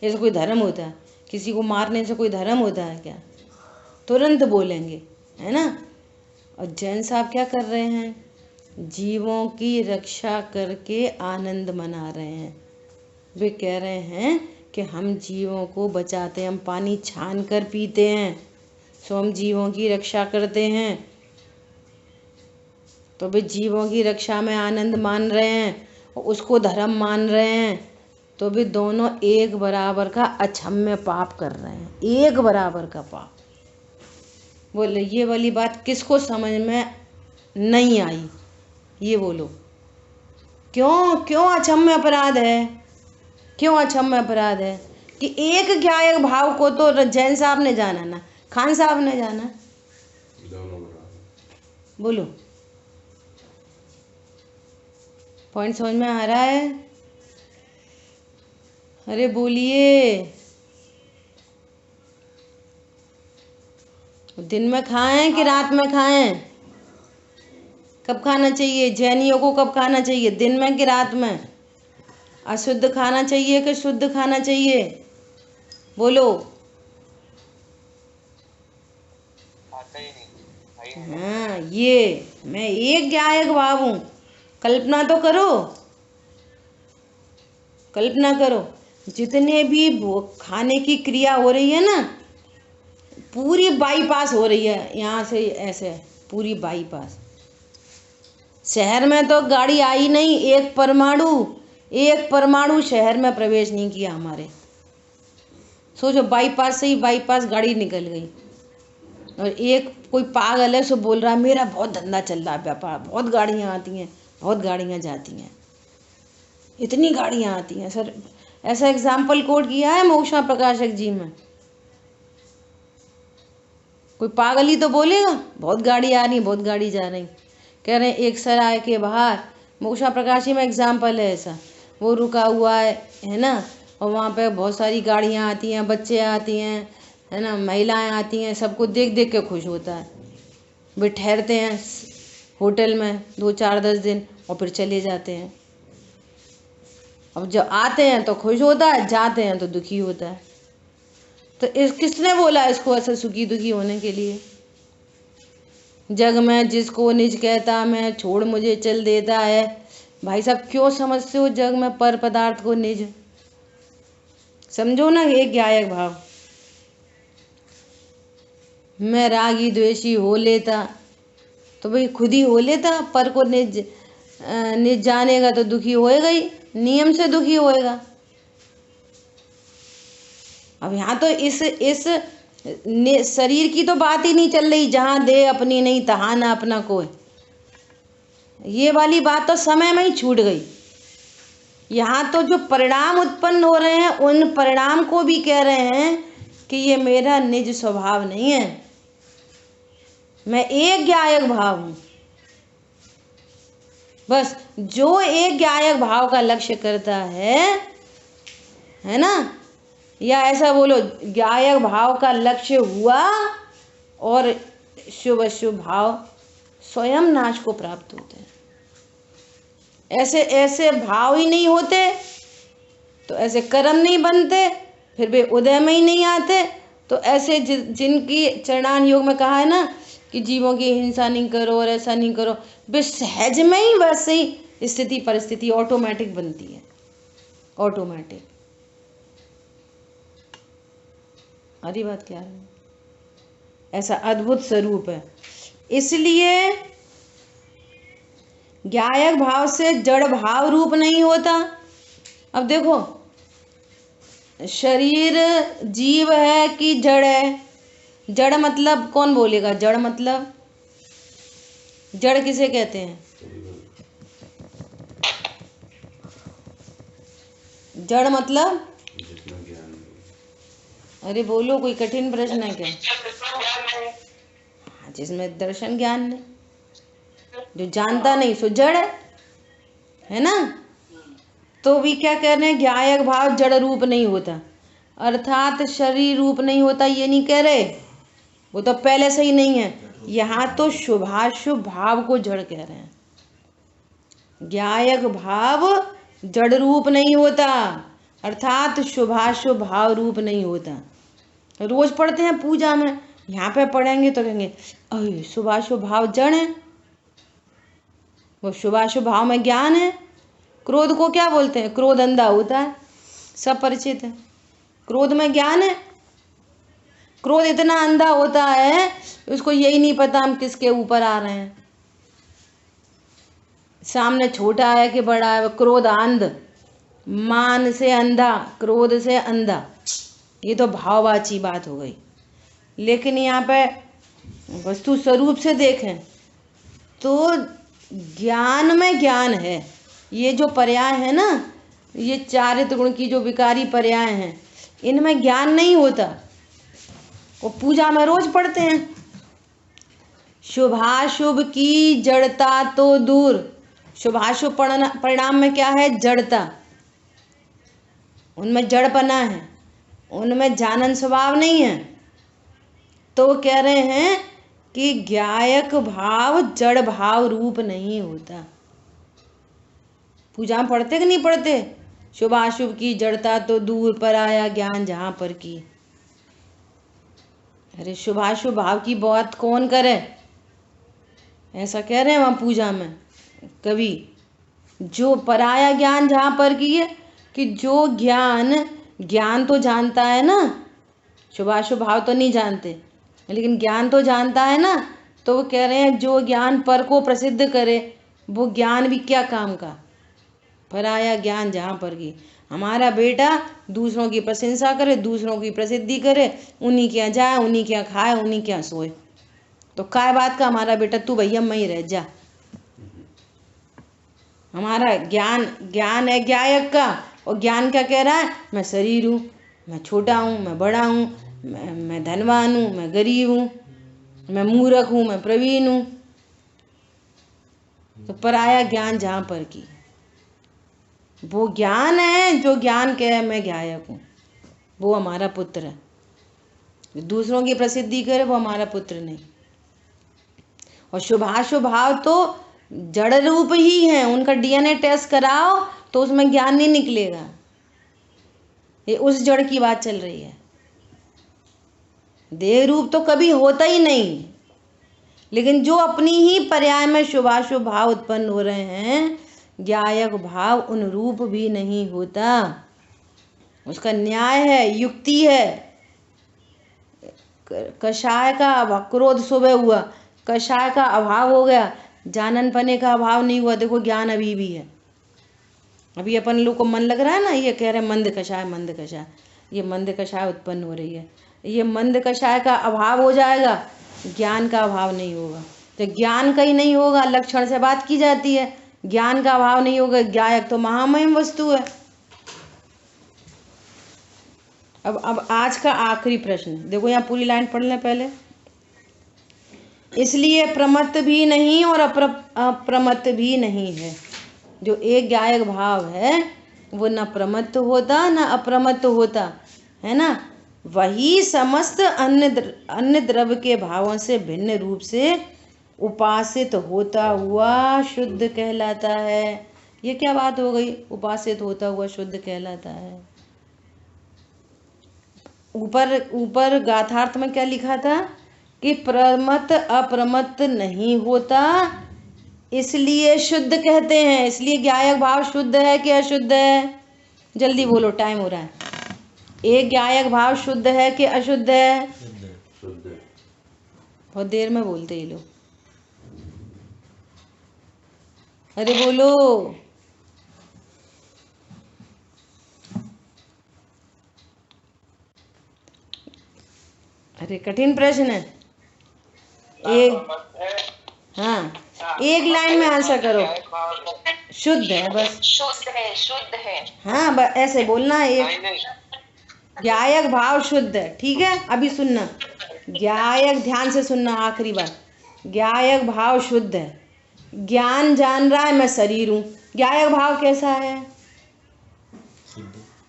ऐसे कोई धर्म होता है? किसी को मारने से कोई धर्म होता है क्या? तुरंत बोलेंगे, है ना। और जैन साहब क्या कर रहे हैं? जीवों की रक्षा करके आनंद मना रहे हैं। वे कह रहे हैं कि हम जीवों को बचाते हैं, हम पानी छान कर पीते हैं, सो हम जीवों की रक्षा करते हैं। तो वे जीवों की रक्षा में आनंद मान रहे हैं और उसको धर्म मान रहे हैं। तो वे दोनों एक बराबर का अक्षम्य पाप कर रहे हैं, एक बराबर का पाप। बोले ये वाली बात किसको समझ में नहीं आई? ये बोलो, क्यों अक्षम्य अपराध है? क्यों अक्षम्य अपराध है कि एक ज्ञायक भाव को तो जैन साहब ने जाना ना, खान साहब ने जाना। बोलो, पॉइंट समझ में आ रहा है? अरे बोलिए। दिन में खाएं कि रात में खाएं? कब खाना चाहिए? जैनियों को कब खाना चाहिए, दिन में कि रात में? अशुद्ध खाना चाहिए कि शुद्ध खाना चाहिए? बोलो। हाँ, ये मैं एक ज्ञायक भाव हूँ। कल्पना तो करो, कल्पना करो, जितने भी खाने की क्रिया हो रही है ना, पूरी बाईपास हो रही है यहाँ से, ऐसे पूरी बाईपास। शहर में तो गाड़ी आई नहीं, एक परमाणु शहर में प्रवेश नहीं किया हमारे। सोचो, बाईपास से ही बाईपास गाड़ी निकल गई। और एक कोई पागल है सो बोल रहा है मेरा बहुत धंधा चल रहा है, व्यापार, बहुत गाड़ियाँ आती हैं, बहुत गाड़ियाँ जाती हैं, इतनी गाड़ियाँ आती हैं। सर ऐसा एग्जाम्पल कोट किया है मोक्षा प्रकाशक जी में। कोई पागल ही तो बोलेगा बहुत गाड़ी आ रही, बहुत गाड़ी जा रही। कह रहे हैं एक सराय के बाहर, मोक्षा प्रकाशी में एग्जाम्पल है ऐसा, वो रुका हुआ है ना, और वहाँ पे बहुत सारी गाड़ियाँ आती हैं, बच्चे आती हैं, है ना, महिलाएं आती हैं, सबको देख देख के खुश होता है। वे ठहरते हैं होटल में 2-4-10 दिन और फिर चले जाते हैं। अब जब आते हैं तो खुश होता है, जाते हैं तो दुखी होता है। तो किसने बोला इसको ऐसा सुखी दुखी होने के लिए? जग में जिसको निज कहता मैं, छोड़ मुझे चल देता है। भाई साहब क्यों समझते हो जग में पर पदार्थ को निज? समझो ना एक गायक भाव। मैं रागी द्वेषी हो लेता तो भाई खुद ही हो लेता, पर को निज जानेगा तो दुखी होएगा ही, नियम से दुखी होएगा। अब यहाँ तो इस शरीर की तो बात ही नहीं चल रही, जहाँ दे अपनी नहीं तहाँ ना अपना कोई। ये वाली बात तो समय में ही छूट गई। यहाँ तो जो परिणाम उत्पन्न हो रहे हैं उन परिणाम को भी कह रहे हैं कि ये मेरा निज स्वभाव नहीं है, मैं एक गायक भाव हूँ। बस जो एक गायक भाव का लक्ष्य करता है ना, या ऐसा बोलो गायक भाव का लक्ष्य हुआ और शुभ अशुभ भाव स्वयं नाश को प्राप्त होते हैं। ऐसे भाव ही नहीं होते तो ऐसे कर्म नहीं बनते, फिर वे उदय में ही नहीं आते। तो ऐसे जिनकी चरणान योग में कहा है ना कि जीवों की हिंसा नहीं करो और ऐसा नहीं करो, वे सहज में ही वैसे ही स्थिति परिस्थिति ऑटोमेटिक बनती है, ऑटोमेटिक। आधी बात क्या है? ऐसा अद्भुत स्वरूप है। इसलिए गायक भाव से जड़ भाव रूप नहीं होता। अब देखो, शरीर जीव है कि जड़ है? जड़ मतलब कौन बोलेगा? जड़ मतलब, जड़ किसे कहते हैं? जड़ मतलब, अरे बोलो, कोई कठिन प्रश्न है क्या? जिसमें दर्शन ज्ञान नहीं, जो जानता नहीं सो जड़ है ना। तो भी क्या कह रहे हैं, गायक भाव जड़ रूप नहीं होता, अर्थात शरीर रूप नहीं होता, ये नहीं कह रहे, वो तो पहले से ही नहीं है। यहाँ तो शुभाशुभ भाव को जड़ कह रहे हैं। गायक भाव जड़ रूप नहीं होता, अर्थात शुभाशुभ भाव रूप नहीं होता। रोज पढ़ते हैं पूजा में, यहाँ पे पढ़ेंगे तो कहेंगे अरे शुभाशुभ भाव जड़ है, वो शुभाशुभ भाव में ज्ञान है। क्रोध को क्या बोलते हैं? क्रोध अंधा होता है, सब परिचित है। क्रोध में ज्ञान है। क्रोध इतना अंधा होता है उसको यही नहीं पता हम किसके ऊपर आ रहे हैं, सामने छोटा है कि बड़ा है। क्रोध अंध, मान से अंधा, क्रोध से अंधा, ये तो भाववाची बात हो गई। लेकिन यहाँ पे वस्तु स्वरूप से देखें तो ज्ञान में ज्ञान है। ये जो पर्याय है ना, ये चारित्र गुण की जो विकारी पर्याय हैं, इनमें ज्ञान नहीं होता। वो पूजा में रोज पढ़ते हैं, शुभाशुभ की जड़ता तो दूर। शुभाशुभ परिणाम में क्या है? जड़ता, उनमें जड़पना है, उनमें जानन स्वभाव नहीं है। तो कह रहे हैं कि गायक भाव जड़ भाव रूप नहीं होता। पूजा में पढ़ते कि नहीं पढ़ते? शुभाशुभ की जड़ता तो दूर पर आया ज्ञान जहाँ पर की। अरे शुभाशुभ भाव की बात कौन करे? ऐसा कह रहे हैं वहाँ पूजा में कभी, जो पराया ज्ञान जहाँ पर की है, कि जो ज्ञान तो जानता है ना, शुभाशुभ भाव तो नहीं जानते, लेकिन ज्ञान तो जानता है ना। तो वो कह रहे हैं जो ज्ञान पर को प्रसिद्ध करे, वो ज्ञान भी क्या काम का। पराया ज्ञान जहाँ पर की। हमारा बेटा दूसरों की प्रशंसा करे, दूसरों की प्रसिद्धि करे, उन्हीं के यहाँ जाए, उन्हीं के यहाँ खाए, उन्हीं के यहाँ सोए। तो काय बात का हमारा बेटा तू भैया मैं ही रह जा। हमारा ज्ञान है ज्ञायक का, और ज्ञान क्या कह रहा है, मैं शरीर हूँ, मैं छोटा हूँ, मैं बड़ा हूँ, मैं धनवान हूँ, मैं गरीब हूँ, मैं मूर्ख हूँ, मैं प्रवीण हूँ। तो पराया ज्ञान जहाँ पर की, वो ज्ञान है जो ज्ञान कहे मैं ज्ञायक हूँ, वो हमारा पुत्र है। दूसरों की प्रसिद्धि करे वो हमारा पुत्र नहीं। और शुभाशुभ भाव तो जड़ रूप ही है, उनका डीएनए टेस्ट कराओ तो उसमें ज्ञान नहीं निकलेगा। ये उस जड़ की बात चल रही है। देह रूप तो कभी होता ही नहीं, लेकिन जो अपनी ही पर्याय में शुभाशुभ भाव उत्पन्न हो रहे हैं, ज्ञायक भाव उन रूप भी नहीं होता। उसका न्याय है, युक्ति है। कषाय का क्रोध सुबह हुआ, कषाय का अभाव हो गया, जानन पने का अभाव नहीं हुआ। देखो ज्ञान अभी भी है। अभी अपन लोग को मन लग रहा है ना, ये कह रहे हैं मंद कषाय, मंद कषाय, ये मंद कषाय उत्पन्न हो रही है। ये मंद कषाय का अभाव हो जाएगा, ज्ञान का अभाव नहीं होगा। तो ज्ञान का ही नहीं होगा, लक्षण से बात की जाती है, ज्ञान का अभाव नहीं होगा। ज्ञायक तो महामहिम वस्तु है। अब आज का आखिरी प्रश्न देखो, यहाँ पूरी लाइन पढ़ लें पहले। इसलिए प्रमत्त भी नहीं और अप्रमत्त भी नहीं है। जो एक ज्ञायक भाव है वो न प्रमत्त होता न अप्रमत्त होता है ना। वही समस्त अन्य द्रव्य के भावों से भिन्न रूप से उपासित होता हुआ शुद्ध कहलाता है। ये क्या बात हो गई, उपासित होता हुआ शुद्ध कहलाता है। ऊपर गाथार्थ में क्या लिखा था कि प्रमत्त अप्रमत्त नहीं होता, इसलिए शुद्ध कहते हैं। इसलिए ज्ञायक भाव शुद्ध है कि अशुद्ध है? जल्दी बोलो, टाइम हो रहा है। एक ज्ञायक भाव शुद्ध है कि अशुद्ध है? शुद्ध। बहुत देर में बोलते ये लोग, अरे बोलो। अरे कठिन प्रश्न है। हाँ, एक लाइन में आंसर करो। शुद्ध है बस। शुद्ध है, शुद्ध है। हाँ बस ऐसे बोलना है। एक ज्ञायक भाव शुद्ध है, ठीक है। अभी सुनना, ज्ञायक ध्यान से सुनना, आखिरी बार। ज्ञायक भाव शुद्ध है, ज्ञान जान रहा है मैं शरीर हूँ। ज्ञायक भाव कैसा है?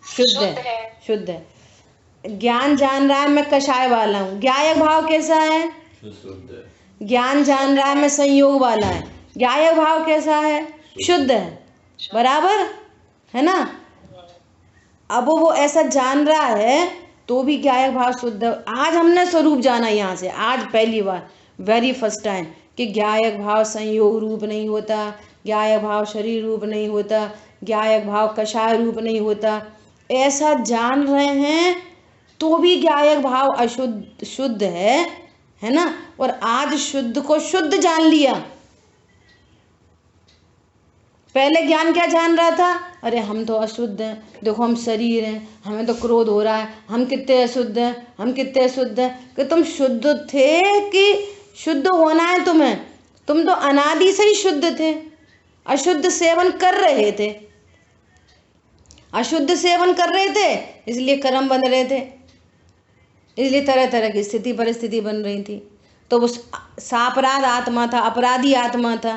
शुद्ध है, शुद्ध है। ज्ञान जान रहा है मैं कषाय वाला हूँ। ज्ञायक भाव कैसा है? शुद्ध है। ज्ञान जान रहा है मैं संयोग वाला है। ज्ञायक भाव कैसा है? शुद्ध है, बराबर है ना। अब वो ऐसा जान रहा है तो भी ज्ञायक भाव शुद्ध है। आज हमने स्वरूप जाना यहाँ से, आज पहली बार, वेरी फर्स्ट टाइम, कि ज्ञायक भाव संयोग रूप नहीं होता, ज्ञायक भाव शरीर रूप नहीं होता, ज्ञायक भाव कषाय रूप नहीं होता। ऐसा जान रहे हैं तो भी ज्ञायक भाव अशुद्ध शुद्ध है ना। और आज शुद्ध को शुद्ध जान लिया। पहले ज्ञान क्या जान रहा था? अरे हम तो अशुद्ध हैं, देखो हम शरीर हैं, हमें तो क्रोध हो रहा है, हम कितने अशुद्ध हैं, हम कितने अशुद्ध हैं। कि तुम शुद्ध थे कि शुद्ध होना है तुम्हें? तुम तो अनादि से ही शुद्ध थे, अशुद्ध सेवन कर रहे थे। अशुद्ध सेवन कर रहे थे इसलिए कर्म बन रहे थे, इसलिए तरह तरह की स्थिति परिस्थिति बन रही थी। तो वो सापराध आत्मा था, अपराधी आत्मा था,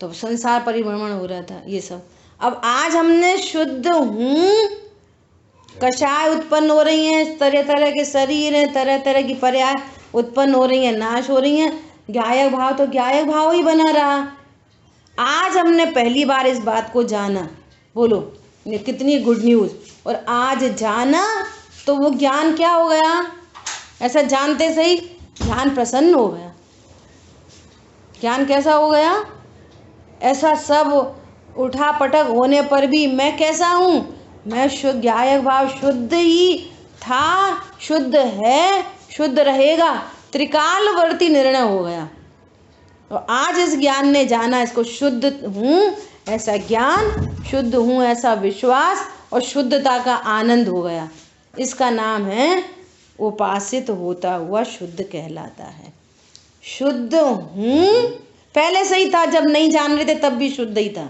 तो संसार परिभ्रमण हो रहा था ये सब। अब आज हमने शुद्ध हूँ, कषाय उत्पन्न हो रही हैं, तरह तरह के शरीर हैं, तरह तरह की पर्याय उत्पन्न हो रही हैं, नाश हो रही हैं। ज्ञायक भाव तो ज्ञायक भाव ही बना रहा। आज हमने पहली बार इस बात को जाना। बोलो ये कितनी गुड न्यूज़। और आज जाना तो वो ज्ञान क्या हो गया? ऐसा जानते से ही ध्यान प्रसन्न हो गया। ज्ञान कैसा हो गया? ऐसा सब उठा पटक होने पर भी मैं कैसा हूँ? मैं शुद्ध, ज्ञायक भाव शुद्ध ही था, शुद्ध है, शुद्ध रहेगा, त्रिकालवर्ती निर्णय हो गया। और आज इस ज्ञान ने जाना, इसको शुद्ध हूँ ऐसा ज्ञान, शुद्ध हूँ ऐसा विश्वास और शुद्धता का आनंद हो गया। इसका नाम है उपासित होता हुआ शुद्ध कहलाता है। शुद्ध हूँ पहले से ही था, जब नहीं जान रहे थे तब भी शुद्ध ही था।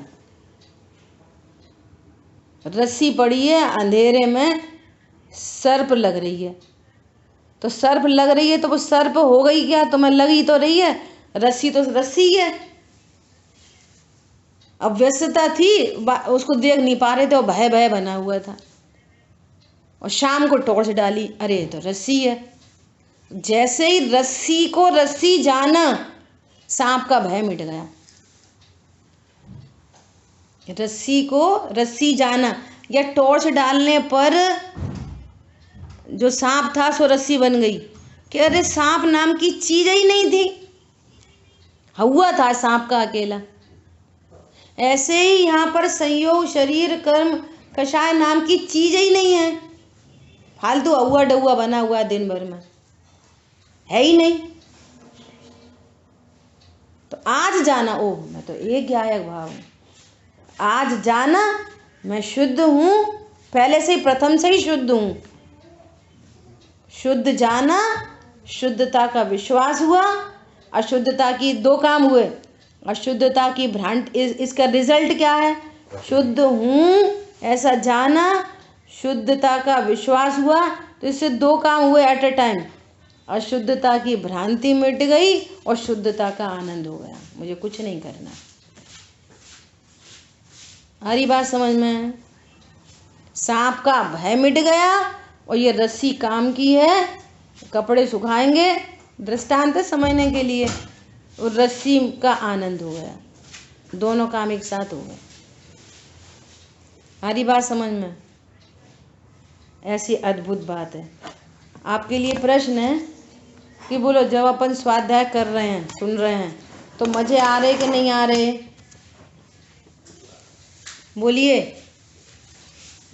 रस्सी पड़ी है अंधेरे में, सर्प लग रही है, तो सर्प लग रही है तो वो सर्प हो गई क्या? तुम्हें लगी तो रही है, रस्सी तो रस्सी है। अब व्यस्तता थी, उसको देख नहीं पा रहे थे और भय भय बना हुआ था, और शाम को टॉर्च डाली, अरे ये तो रस्सी है। जैसे ही रस्सी को रस्सी जाना, सांप का भय मिट गया। रस्सी को रस्सी जाना, या टॉर्च डालने पर जो सांप था सो रस्सी बन गई कि अरे सांप नाम की चीज ही नहीं थी, हुआ था सांप का अकेला। ऐसे ही यहाँ पर संयोग, शरीर, कर्म, कषाय नाम की चीज ही नहीं है, फालतू हुआ डहुआ बना हुआ दिन भर में, है ही नहीं। तो आज जाना, ओह मैं तो एक ज्ञायक भाव हूँ, आज जाना मैं शुद्ध हूँ, पहले से ही प्रथम से ही शुद्ध हूँ। शुद्ध जाना, शुद्धता का विश्वास हुआ, अशुद्धता की दो काम हुए, अशुद्धता की भ्रांति, इसका रिजल्ट क्या है? शुद्ध हूँ ऐसा जाना, शुद्धता का विश्वास हुआ, तो इससे दो काम हुए एट ए टाइम। अशुद्धता की भ्रांति मिट गई और शुद्धता का आनंद हो गया, मुझे कुछ नहीं करना। हरी बात समझ में? सांप का भय मिट गया और ये रस्सी काम की है, कपड़े सुखाएंगे, दृष्टांत समझने के लिए, और रस्सी का आनंद हो गया, दोनों काम एक साथ हो गए। हरी बात समझ में? ऐसी अद्भुत बात है। आपके लिए प्रश्न है कि बोलो, जब अपन स्वाध्याय कर रहे हैं, सुन रहे हैं, तो मजे आ रहे कि नहीं आ रहे? बोलिए।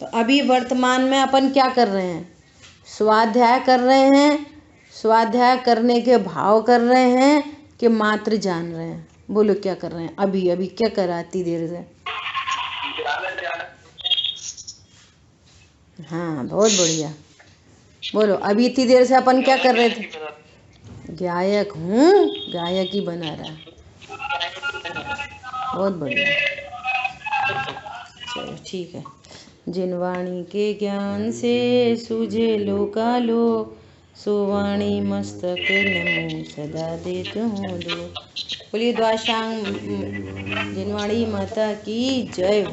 तो अभी वर्तमान में अपन क्या कर रहे हैं? स्वाध्याय कर रहे हैं। स्वाध्याय करने के भाव कर रहे हैं कि मात्र जान रहे हैं? बोलो क्या कर रहे हैं? अभी अभी क्या कर रहा है इतनी देर से? हाँ बहुत बढ़िया। बोलो अभी इतनी देर से अपन क्या कर रहे थे? गायक हूँ, गायक ही बना रहा। बहुत बढ़िया, चलो ठीक है। जिन वाणी के ज्ञान से सूझे लोकालोक, सो वाणी मस्तक नमो सदा देत हूँ दो। बोलिए द्वाशांग जिनवाणी माता की जय हो।